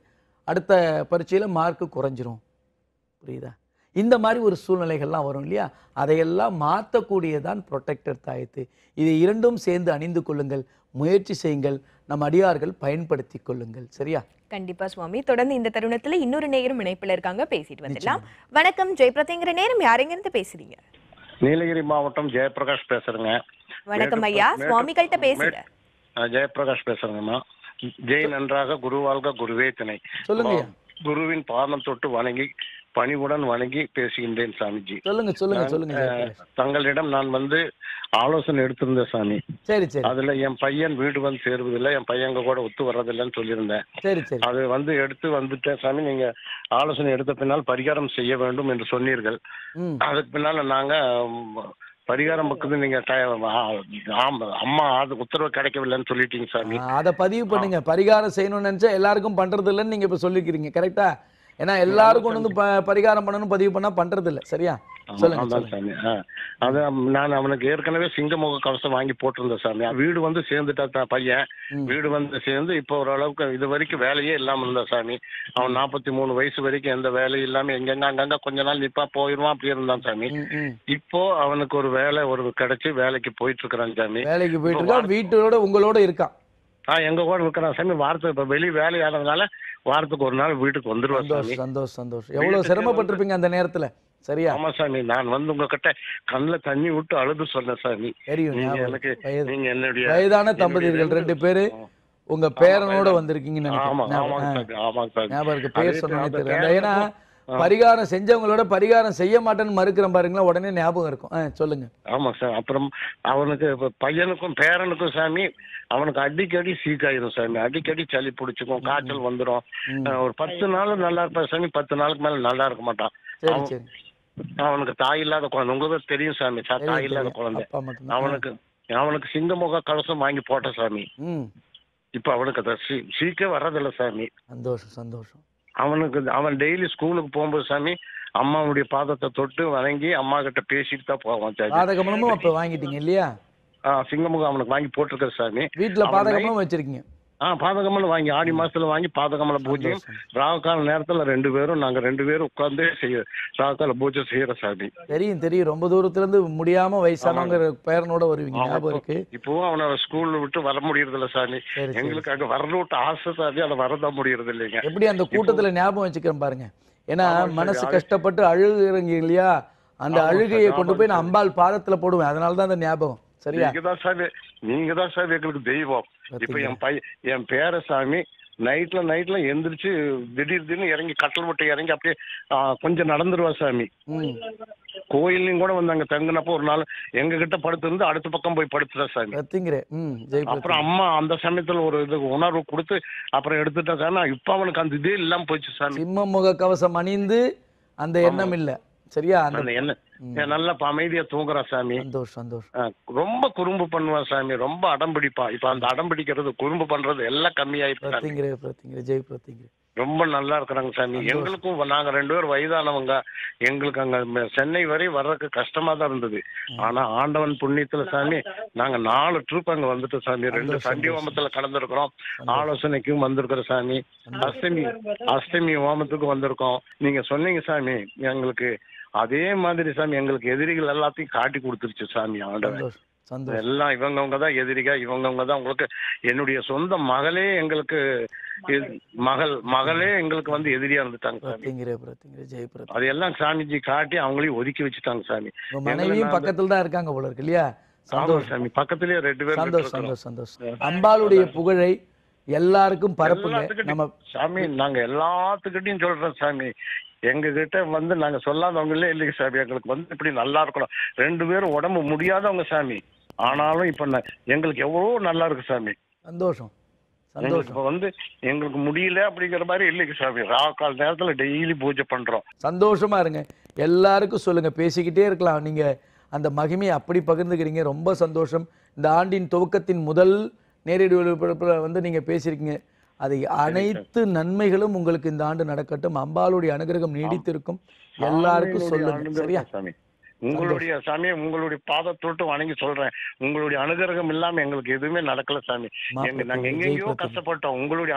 அடுத்த பரீட்சையில் மார்க்கு குறைஞ்சிரும். புரியுதா? இந்த மாதிரி ஒரு சூழ்நிலைகள்லாம் வரும் இல்லையா, அதையெல்லாம் மாற்றக்கூடியதான் ப்ரொடெக்டர் தாயத்து. இதை இரண்டும் சேர்ந்து அணிந்து கொள்ளுங்கள், முயற்சி செய்யுங்கள், நம் அடியார்கள் பயன்படுத்தி கொள்ளுங்கள். சரியா? கண்டிப்பா சுவாமி. தொடர்ந்து இந்த தருணத்துல இன்னொரு நேரம் இணைப்புல இருக்காங்க, பேசிட்டு வந்துடலாம். வணக்கம் ஜெய் பிரதேங்கிற நேரம், யாரெங்க இருந்து பேசுறீங்க? நீலகிரி மாவட்டம் ஜெயபிரகாஷ் பேசுறேங்க. வணக்கம் ஐயா, சுவாமிகள்கிட்ட பேசுங்க. ஜெயபிரகாஷ் பேசுறேங்கம்மா. ஜெய் நன்றாக, குரு வாழ்க, குருவே துணை. சொல்லுங்க. குருவின் பாதம் தொட்டு வணங்கி பணிவுடன் வணங்கி பேசுகின்றேன் சாமிஜி. சொல்லுங்க சொல்லுங்க சொல்லுங்க. தங்களிடம் நான் ஆலோசனை எடுத்திருந்தேன் சாமி. சரி சரி. அதுல என் பையன் வீடு சேர்வதில்லை, என் பையன் கூட ஒத்து வர்றதில்லைன்னு சொல்லியிருந்தேன். சரி சரி. அது எடுத்து வந்துட்டேன் சாமி. நீங்க ஆலோசனை எடுத்த பின்னால் பரிகாரம் செய்ய வேண்டும் என்று சொன்னீர்கள். அதுக்கு பின்னால நாங்க பரிகாரம் பக்கத்து நீங்க அம்மா அது உத்தரவு கிடைக்கவில்லைன்னு சொல்லிட்டீங்க சாமி. அதை பதிவு பண்ணுங்க. பரிகாரம் செய்யணும்னு நினைச்சா எல்லாருக்கும் பண்றது இல்லைன்னு நீங்க இப்ப சொல்லிக்கிறீங்க. கரெக்டா? ஏன்னா எல்லாருக்கும் வந்து பரிகாரம் பண்ணணும் பதிவு பண்ணா பண்றது இல்லை. சரியா? சொல்லுங்க சாமி. அது நான் அவனுக்கு ஏற்கனவே சிங்கமுக கவசம் வாங்கி போட்டிருந்தேன் சாமி. வீடு சேர்ந்துட்டா பையன். வீடு சேர்ந்து இப்போ ஓரளவுக்கு இது வரைக்கும் வேலையே இல்லாம இருந்தா சாமி. அவன் 43 வயசு வரைக்கும் எந்த வேலையும் இல்லாம எங்க அங்கங்க கொஞ்ச நாள் நிப்பா போயிடுவான் அப்படி இருந்தான் சாமி. இப்போ அவனுக்கு ஒரு வேலை கிடைச்சு வேலைக்கு போயிட்டு இருக்கிறான் சாமி. வேலைக்கு போயிட்டு இருக்கான், வீட்டோட உங்களோட இருக்கான். எங்க கூட இருக்கிறான் சாமி. வாரத்துக்கு இப்ப வெளியே வேலை ஆனதுனால வாரத்துக்கு ஒரு நாள் வீட்டுக்கு வந்துருவான் சாமி. சந்தோஷம் சந்தோஷம். எவ்வளவு சிரமப்பட்டிருப்பீங்க அந்த நேரத்துல. சரியா? ஆமா சாமி. நான் உங்ககிட்ட கண்ணுல தண்ணி விட்டு அழுது சொன்னேன் சாமி. எனக்கு நீங்க என்னுடைய வயதான தம்பதியர்கள் 2 பேரு உங்க பேரனோட வந்திருக்கீங்கன்னு நினைக்கிறேன். ஞாபகம் இருக்கு, பேர் சொன்னே தெரியல. ஏன்னா பரிகாரம் செஞ்சவங்களோட பரிகாரம் செய்ய மாட்டேன்னு மறுக்கிறேன் பாருங்களா, உடனே ஞாபகம் இருக்கும். சொல்லுங்க. ஆமா சார். அப்புறம் அவனுக்கு பையனுக்கும் பேரனுக்கும் சாமி அவனுக்கு அடிக்கடி சீக்காயிரும் சாமி. அடிக்கடி சளி பிடிச்சிக்கும், காய்ச்சல் வந்துடும். ஒரு 10 நாள் நல்லா இருப்பான் சாமி. 10 நாளுக்கு மேல நல்லா இருக்க மாட்டான். அவனுக்கு தாய் இல்லாத குழந்தை. உங்களுக்கு தெரியும் சாமி, தாய் இல்லாத குழந்தை. அவனுக்கு சிங்கமுக கவசம் வாங்கி போட்டேன் சாமி. இப்ப அவனுக்கு அதை சீக்க வர்றதில்ல சாமி. சந்தோஷம் சந்தோஷம். அவன் டெய்லி ஸ்கூலுக்கு போகும்போது சாமி அம்மாவுடைய பாதத்தை தொட்டு வணங்கி அம்மா கிட்ட பேசிட்டு தான் போவான். பாதகமலமும் அப்ப வாங்கிட்டீங்க இல்லையா? சிங்கமுகம் அவனுக்கு வாங்கி போட்டிருக்காரு சாமி. வீட்டுல பாதகமலம் வச்சிருக்கீங்க? பாதகமலம் வாங்கி ஆடி மாசத்துல வாங்கி பாதகமல பூஜையும் ராகுகால நேரத்துல நாங்க 2 பேரும் உட்கார்ந்து ராகுகால பூஜை செய்யற சாமி. தெரியும். ரொம்ப தூரத்துல இருந்து முடியாம வயசானவங்க பேரனோட வருவீங்க. ஞாபகம் இருக்கு. இப்பவும் அவனை ஸ்கூல்ல விட்டு வர முடியறது இல்ல சாமி. எங்களுக்கு அங்க வரணுட்டு ஆசை சாமி, அதை வரதான் முடியறது இல்லைங்க. எப்படி அந்த கூட்டத்துல ஞாபகம் வச்சுக்கிறேன் பாருங்க. ஏன்னா மனசு கஷ்டப்பட்டு அழுகுறீங்க இல்லையா, அந்த அழுகையை கொண்டு போய் நான் அம்பாள் பாதத்துல போடுவேன். அதனாலதான் அந்த ஞாபகம். சரியா? நீங்க தான் சாமி எங்களுக்கு தெய்வம். இப்ப என் பேர சாமி நைட்ல எந்திரிச்சு திடீர்னு இறங்கி கட்டல் விட்டு இறங்கி அப்படியே கொஞ்சம் நடந்துருவா சாமி. கோயிலையும் கூட அங்க தங்குனப்போ ஒரு நாள் எங்க கிட்ட படுத்திருந்து அடுத்த பக்கம் போய் படுத்துறா சாமி. அப்புறம் அம்மா அந்த சமயத்துல ஒரு இது உணர்வு கொடுத்து அப்புறம் எடுத்துட்டா சாமி. இப்ப அவனுக்கு அந்த இதே இல்லாம போச்சு சாமி. சிம்மமுக கவசம் அணிந்து அந்த எண்ணம் இல்ல. சரியா? அந்த என்ன நல்ல அமைதியா தூங்குறா சாமி. சந்தோஷம் சந்தோஷம். ரொம்ப குறும்பு பண்ணுவா சாமி, ரொம்ப அடம் பிடிப்பா. இப்ப அந்த அடம் பிடிக்கிறது குறும்பு பண்றது எல்லாம் கம்மியாயிட்டு ஜெய் பிரத்திங்கிற ரொம்ப நல்லா இருக்கிறாங்க சாமி. எங்களுக்கும் நாங்க 2 பேரும் வயதானவங்க, எங்களுக்கு அங்க சென்னை வரை வர்றதுக்கு கஷ்டமா தான் இருந்தது. ஆனா ஆண்டவன் புண்ணியத்துல சாமி நாங்க 4 ட்ரிப் அங்க வந்துட்டோம் சாமி. 2 சண்டி ஹோமத்துல கலந்துருக்கிறோம், ஆலோசனைக்கும் வந்திருக்கிறோம் சாமி, அஷ்டமி ஹோமத்துக்கும் வந்திருக்கோம். நீங்க சொன்னீங்க சாமி எங்களுக்கு அதே மாதிரி சாமி எங்களுக்கு எதிரிகள் எல்லாத்தையும் காட்டி கொடுத்துருச்சு சாமி ஆண்டவன். எல்லாம் இவங்கவங்க தான் எதிரிగా, இவங்கவங்க தான் உங்களுக்கு. என்னுடைய சொந்த மகளே எங்களுக்கு மகளே எங்களுக்கு வந்து எதிரியா இருந்துட்டாங்க சாமி. அதெல்லாம் சாமிஜி காட்டி அவங்களையும் ஒதுக்கி வச்சுட்டாங்க சாமி. மனைவியும் பக்கத்துல தான் இருக்காங்க போல இருக்கு இல்லையா? சந்தோஷம் சாமி, பக்கத்திலேயே 2 பேரும். சந்தோஷம் சந்தோஷம். அம்பாளுடைய புகழை எல்லாருக்கும் பரப்புங்க நம்ம சாமி. நாங்க எல்லாத்துக்கிட்டையும் சொல்றோம் சாமி, எங்க கிட்ட வந்து நாங்க சொல்லாதவங்களே இல்லைங்க சாமி. எங்களுக்கு வந்து இப்படி நல்லா இருக்கணும். 2 பேரும் உடம்பு முடியாதவங்க சாமி, ஆனாலும் இப்ப எங்களுக்கு எவ்வளவு நல்லா இருக்கு சாமி. சந்தோஷம். இப்ப வந்து எங்களுக்கு முடியல அப்படிங்கிற மாதிரி இல்லைங்க சாமி. ராக்கால் நேரத்துல டெய்லி பூஜை பண்றோம். சந்தோஷமா இருங்க, எல்லாருக்கும் சொல்லுங்க, பேசிக்கிட்டே இருக்கலாம். நீங்க அந்த மகிமையை அப்படி பகிர்ந்துக்கிறீங்க, ரொம்ப சந்தோஷம். இந்த ஆண்டின் துவக்கத்தின் முதல் நேரடி ஒளிபரப்புல வந்து நீங்க பேசியிருக்கீங்க. அதை அனைத்து நன்மைகளும் உங்களுக்கு இந்த ஆண்டு நடக்கட்டும். அம்பாளுடைய அனுகிரகம் நீடித்திருக்கும். எல்லாருக்கும் சொல்லுங்க சரியா? உங்களுடைய சாமி, உங்களுடைய பாதத்தொட்டு வணங்கி சொல்றேன், உங்களுடைய அனுகிரகம் இல்லாம எங்களுக்கு எதுவுமே நடக்கல சாமி. நாங்க எங்கெங்கயோ கஷ்டப்பட்டோம். உங்களுடைய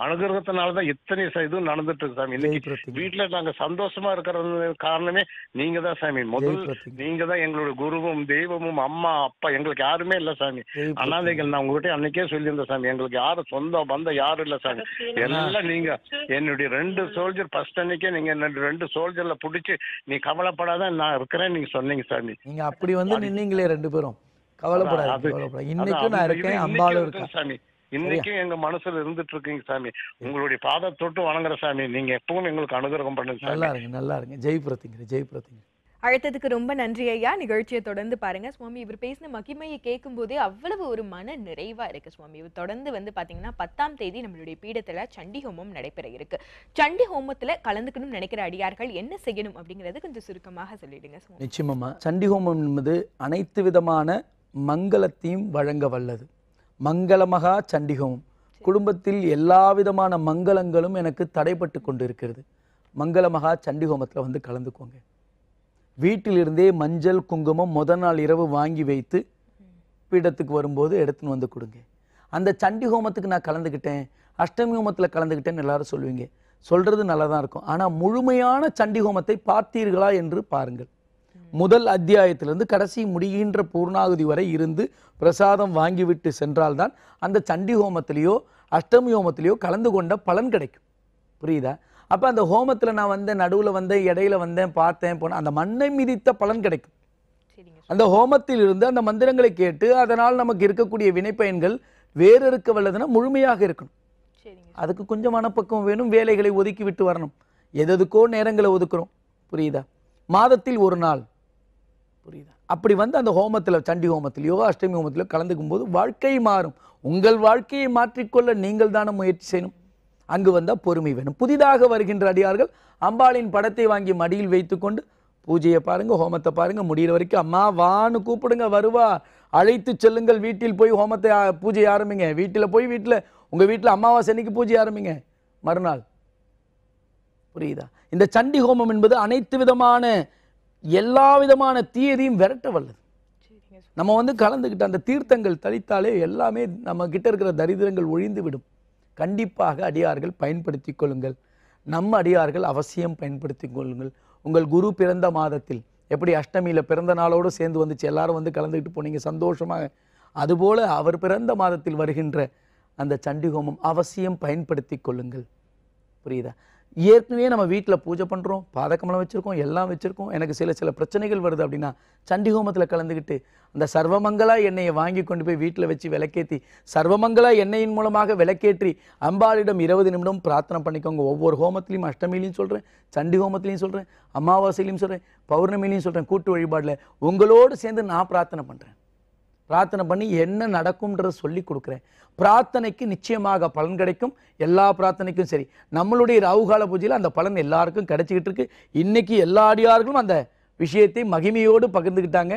அனுகிரகத்தினாலதான் இத்தனை இதுவும் நடந்துட்டு இருக்கு சாமி. இன்னைக்கு வீட்டுல நாங்க சந்தோஷமா இருக்கிறது காரணமே நீங்க தான் சாமி. முதல் நீங்க தான் எங்களுடைய குருவும் தெய்வமும், அம்மா அப்பா. எங்களுக்கு யாருமே இல்ல சாமி, அனாதைகள். நான் உங்ககிட்ட அன்னைக்கே சொல்லியிருந்தேன் சாமி, எங்களுக்கு யாரும் சொந்த பந்தம் யாரும் இல்ல சாமி. எல்லாம் நீங்க என்னுடைய 2 சோல்ஜர் ஃபர்ஸ்ட் அன்னைக்கே நீங்க 2 சோல்ஜர்ல புடிச்சு நீ கவலைப்படாத நான் இருக்கிறேன் நீங்க சொன்னீங்க சாமி. நீங்க அப்படி வந்து நின்னீங்களே 2 பேரும். கவலைப்படாது. இன்னைக்கு நான் இருக்கேன், அம்பாளும் இருக்கேன் சாமி. இன்னைக்கும் எங்க மனசுல இருந்துட்டு இருக்கீங்க சாமி. உங்களுடைய பாத தொட்டு வணங்குற சாமி. நீங்க எப்பவும் எங்களுக்கு அனுகிரகம் பண்ணுங்க சாமி. நல்லா இருங்க. ஜெய் பிரத்திங்கிற. அழைத்ததுக்கு ரொம்ப நன்றி ஐயா. நிகழ்ச்சியை தொடர்ந்து பாருங்க சுவாமி. இவர் பேசின மகிமையை கேட்கும் போதே அவ்வளவு ஒரு மன நிறைவா இருக்கு சுவாமி. இவர் தொடர்ந்து வந்து பாத்தீங்கன்னா 10ஆம் தேதி நம்மளுடைய பீடத்துல சண்டி ஹோமம் நடைபெற இருக்கு. சண்டி ஹோமத்துல கலந்துக்கணும்னு நினைக்கிற அடியார்கள் என்ன செய்யணும் அப்படிங்கறது கொஞ்சம் சுருக்கமாக சொல்லிடுங்க சுவாமி. நிச்சயமா. சண்டி ஹோமம் என்பது அனைத்து விதமான மங்களத்தையும் வழங்க வல்லது. மங்களமகா சண்டி ஹோமம். குடும்பத்தில் எல்லா விதமான மங்களங்களும் எனக்கு தடைப்பட்டு கொண்டு இருக்கிறது. மங்களமகா சண்டி ஹோமத்துல வந்து கலந்துக்கோங்க. வீட்டிலிருந்தே மஞ்சள் குங்குமம் முதல் நாள் இரவு வாங்கி வைத்து பீடத்துக்கு வரும்போது எடுத்துன்னு வந்து கொடுங்க. அந்த சண்டி ஹோமத்துக்கு நான் கலந்துக்கிட்டேன், அஷ்டமி ஹோமத்தில் கலந்துக்கிட்டேன்னு எல்லாரும் சொல்லுவீங்க. சொல்றது நல்லா தான் இருக்கும். ஆனால் முழுமையான சண்டி ஹோமத்தை பார்த்தீர்களா என்று பாருங்கள். முதல் அத்தியாயத்திலிருந்து கடைசி முடிகின்ற பூர்ணாகுதி வரை இருந்து பிரசாதம் வாங்கிவிட்டு சென்றால்தான் அந்த சண்டி ஹோமத்திலேயோ அஷ்டமி ஹோமத்திலேயோ கலந்து கொண்ட பலன் கிடைக்கும். புரியுதா? அப்போ அந்த ஹோமத்தில் நான் வந்தேன், நடுவில் வந்தேன், இடையில வந்தேன், பார்த்தேன், போனேன், அந்த மண்ணை மிதித்த பலன் கிடைக்கும். அந்த ஹோமத்தில் இருந்து அந்த மந்திரங்களை கேட்டு அதனால் நமக்கு இருக்கக்கூடிய வினைப்பயன்கள் வேறு இருக்க வல்லதுன்னா முழுமையாக இருக்கணும். அதுக்கு கொஞ்சம் மனப்பக்குவம் வேணும். வேலைகளை ஒதுக்கி விட்டு வரணும். எதுக்கோ நேரங்களை ஒதுக்குறோம். புரியுதா? மாதத்தில் ஒரு நாள். புரியுதா? அப்படி வந்து அந்த ஹோமத்தில் சண்டி ஹோமத்திலேயோ அஷ்டமி ஹோமத்திலோ கலந்துக்கும் போது வாழ்க்கை மாறும். உங்கள் வாழ்க்கையை மாற்றிக்கொள்ள நீங்கள் தானே முயற்சி செய்யணும். அங்கு வந்தால் பொறுமை வேணும். புதிதாக வருகின்ற அடியார்கள் அம்பாளின் படத்தை வாங்கி மடியில் வைத்துக்கொண்டு பூஜையை பாருங்க, ஹோமத்தை பாருங்க. முடிகிற வரைக்கும் அம்மா வான்னு கூப்பிடுங்க, வருவா. அழைத்து செல்லுங்கள். வீட்டில் போய் ஹோமத்தை பூஜை ஆரம்பிங்க. வீட்டில் போய் உங்க வீட்டில் அமாவாசை அன்னைக்கு பூஜை ஆரம்பிங்க மறுநாள். புரியுதா? இந்த சண்டி ஹோமம் என்பது அனைத்து விதமான எல்லா விதமான தீயதையும் விரட்ட வல்லது. நம்ம வந்து கலந்துக்கிட்ட அந்த தீர்த்தங்கள் தளித்தாலே எல்லாமே நம்ம கிட்ட இருக்கிற தரித்திரங்கள் ஒழிந்து விடும். கண்டிப்பாக அடியார்கள் பயன்படுத்தி கொள்ளுங்கள். நம்ம அடியார்கள் அவசியம் பயன்படுத்தி கொள்ளுங்கள். உங்கள் குரு பிறந்த மாதத்தில் எப்படி அஷ்டமியில் பிறந்த நாளோடு சேர்ந்து வந்துச்சு, எல்லாரும் வந்து கலந்துக்கிட்டு போனீங்க சந்தோஷமாக. அதுபோல் அவர் பிறந்த மாதத்தில் வருகின்ற அந்த சண்டி ஹோமம் அவசியம் பயன்படுத்தி கொள்ளுங்கள். புரியுதா? ஏற்கனவே நம்ம வீட்டில் பூஜை பண்ணுறோம், பாதகமலம் வச்சுருக்கோம், எல்லாம் வச்சுருக்கோம். எனக்கு சில பிரச்சனைகள் வருது அப்படின்னா சண்டி ஹோமத்தில் கலந்துக்கிட்டு அந்த சர்வமங்களா எண்ணெயை வாங்கி கொண்டு போய் வீட்டில் வச்சு விளக்கேற்றி, சர்வமங்களா எண்ணெயின் மூலமாக விளக்கேற்றி அம்பாளிடம் 20 நிமிடம் பிரார்த்தனை பண்ணிக்கோங்க. ஒவ்வொரு ஹோமத்திலையும், அஷ்டமிலையும் சொல்கிறேன், சண்டி ஹோமத்திலையும் சொல்கிறேன், அமாவாசையிலையும் சொல்கிறேன், பௌர்ணமிலையும் சொல்கிறேன். கூட்டு வழிபாடில் உங்களோடு சேர்ந்து நான் பிரார்த்தனை பண்ணுறேன். பிரார்த்தனை பண்ணி என்ன நடக்கும்ன்றத சொல்லி கொடுக்குறேன். பிரார்த்தனைக்கு நிச்சயமாக பலன் கிடைக்கும். எல்லா பிரார்த்தனைக்கும் சரி. நம்மளுடைய ராகுகால பூஜையில் அந்த பலன் எல்லாருக்கும் கிடைச்சிக்கிட்டு இருக்கு. இன்னைக்கு எல்லா அடியார்களும் அந்த விஷயத்தை மகிமையோடு பகிர்ந்துக்கிட்டாங்க.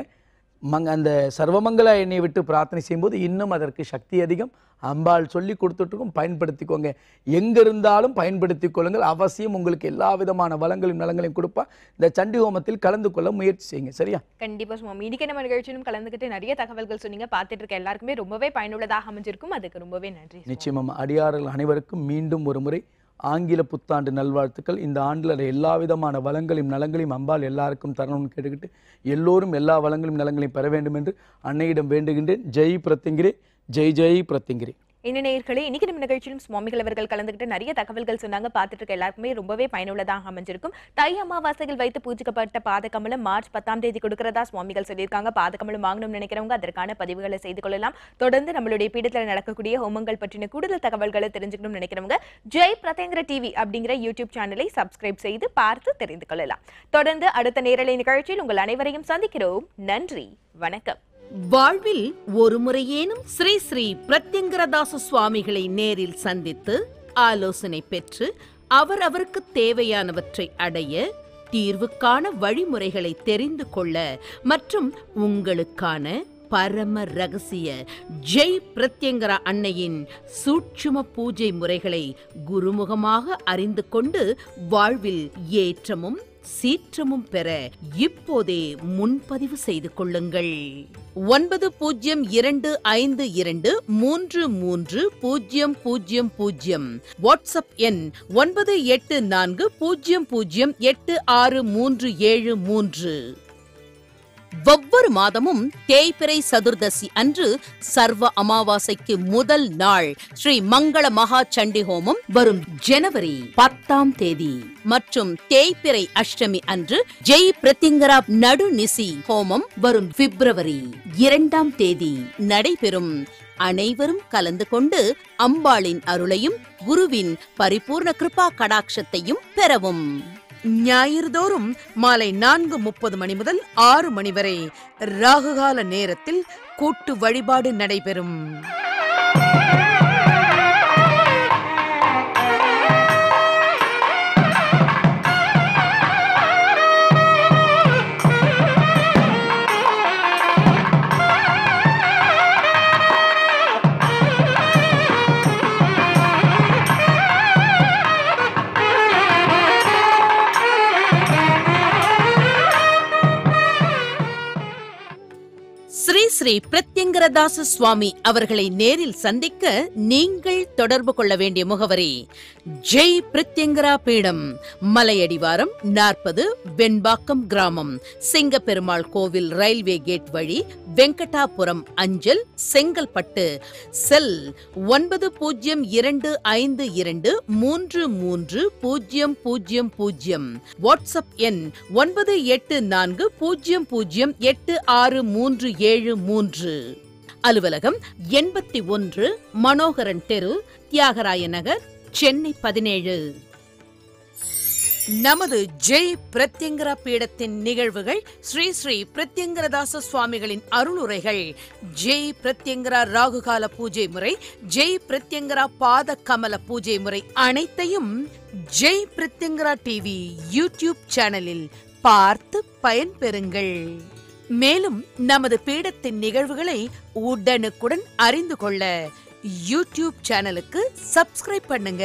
அந்த சர்வமங்கல எண்ணெயை விட்டு பிரார்த்தனை செய்யும்போது இன்னும் அதற்கு சக்தி அதிகம். அம்பாள் சொல்லி கொடுத்துட்ருக்கும், பயன்படுத்திக்கோங்க. எங்க இருந்தாலும் பயன்படுத்திக் கொள்ளுங்கள். அவசியம் உங்களுக்கு எல்லா விதமான வளங்களையும் நலங்களையும் கொடுப்பா. இந்த சண்டி ஹோமத்தில் கலந்து கொள்ள முயற்சி செய்யுங்க. சரியா? கண்டிப்பா சுவாமி. இன்னைக்கு நம்ம நிகழ்ச்சியிலும் கலந்துக்கிட்டு நிறைய தகவல்கள் சொன்னீங்க. பார்த்துட்டு இருக்க எல்லாருக்குமே ரொம்பவே பயனுள்ளதாக அமைஞ்சிருக்கும். அதுக்கு ரொம்பவே நன்றி. நிச்சயமா அடியார்கள் அனைவருக்கும் மீண்டும் ஒரு முறை ஆங்கில புத்தாண்டு நல்வாழ்த்துக்கள். இந்த ஆண்டில் எல்லா விதமான வளங்களையும் நலங்களையும் அம்பாள் எல்லாருக்கும் தரணும்னு கேட்டுக்கிட்டு எல்லோரும் எல்லா வளங்களையும் நலங்களையும் பெற வேண்டும் என்று அன்னையிடம் வேண்டுகின்றேன். ஜெய் பிரத்யங்கிரே, ஜெய் ஜெய் பிரத்யங்கிரே. நேயர்களே, இன்னைக்கு நம்ம நிகழ்ச்சியிலும் சுவாமிகள் அவர்கள் கலந்துக்கிட்டு நிறைய தகவல்கள் சொன்னாங்க. பார்த்துட்டு இருக்க எல்லாருக்குமே ரொம்பவே பயனுள்ளதாக அமைஞ்சிருக்கும். தை அமாவாசையில் வைத்து பூஜிக்கப்பட்ட பாதகமலம் மார்ச் 10ஆம் தேதி கொடுக்கிறதா சுவாமிகள் சொல்லியிருக்காங்க. பாதகமலம் வாங்கணும்னு நினைக்கிறவங்க அதற்கான பதிவுகளை செய்து கொள்ளலாம். தொடர்ந்து நம்மளுடைய பீடத்தில் நடக்கக்கூடிய ஹோமங்கள் பற்றின கூடுதல் தகவல்களை தெரிஞ்சுக்கணும்னு நினைக்கிறவங்க ஜெய் பிரத்யங்கிர டிவி அப்படிங்கிற யூடியூப் சேனலை சப்ஸ்கிரைப் செய்து பார்த்து தெரிந்து கொள்ளலாம். தொடர்ந்து அடுத்த நேரலை நிகழ்ச்சியில் உங்கள் அனைவரையும் சந்திக்கிறோம். நன்றி, வணக்கம். வாழ்வில் ஒரு முறையேனும் ஸ்ரீ ஸ்ரீ பிரத்யங்கரதாச சுவாமிகளை நேரில் சந்தித்து ஆலோசனை பெற்று அவருக்கு தேவையானவற்றை அடைய, தீர்வுக்கான வழிமுறைகளை தெரிந்து கொள்ள மற்றும் உங்களுக்கான பரம ரகசிய ஜெய் பிரத்யங்கரா அன்னையின் சூட்சும பூஜை முறைகளை குருமுகமாக அறிந்து கொண்டு வாழ்வில் ஏற்றமும் சீற்றமும் பெற இப்போதே முன்பதிவு செய்து கொள்ளுங்கள். 9052330000 வாட்ஸ்அப் எண் 9840086373. ஒவ்வொரு மாதமும் தேய்பிறை சதுர்தசி அன்று சர்வ அமாவாசைக்கு முதல் நாள் ஸ்ரீ மங்கள மகா சண்டி ஹோமம் வரும் ஜனவரி 10ஆம் தேதி மற்றும் தேய்பிறை அஷ்டமி அன்று ஜெய் பிரத்யங்கரா நடுநிசி ஹோமம் வரும் பிப்ரவரி 2ஆம் தேதி நடைபெறும். அனைவரும் கலந்து கொண்டு அம்பாளின் அருளையும் குருவின் பரிபூர்ண கிருபா கடாட்சத்தையும் பெறவும். ஞாயிறுதோறும் மாலை 4:30 மணி முதல் 6 மணி வரை ராகுகால நேரத்தில் கூட்டு வழிபாடு நடைபெறும். ஸ்ரீ ஸ்ரீ பிரத்யங்கரதாச சுவாமி அவர்களை நேரில் சந்திக்க நீங்கள் தொடர்பு கொள்ள வேண்டிய முகவரி ஜெய் பிரத்யங்கரா பீடம், மலையடிவாரம் 40, வெண்பாக்கம் கிராமம், சிங்கப்பெருமாள் கோவில் ரயில்வே கேட் வழி, வெங்கடாபுரம் அஞ்சல், செங்கல்பட்டு. செல் 9052233000. வாட்ஸ்அப் எண் 9840086373. அலுவலகம் 81 மனோகரன் தெரு, தியாகராய நகர், சென்னை 17. நமது ஜெய் பிரத்யங்கரா பீடத்தின் நிகழ்வுகள், ஸ்ரீ ஸ்ரீ பிரத்யங்கரதாச சுவாமிகளின் அருளுரைகள், ஜெய் பிரத்யங்கரா ராகுகால பூஜை முறை, ஜெய் பிரத்யங்கரா பாத கமல பூஜை முறை அனைத்தையும் ஜெய் பிரத்யங்கரா டிவி யூடியூப் சேனலில் பார்த்து பயன்பெறுங்கள். மேலும் நமது பீடத்தின் நிகழ்வுகளை உடனுக்குடன் அறிந்து கொள்ள யூடியூப் சேனலுக்கு சப்ஸ்கிரைப் பண்ணுங்க.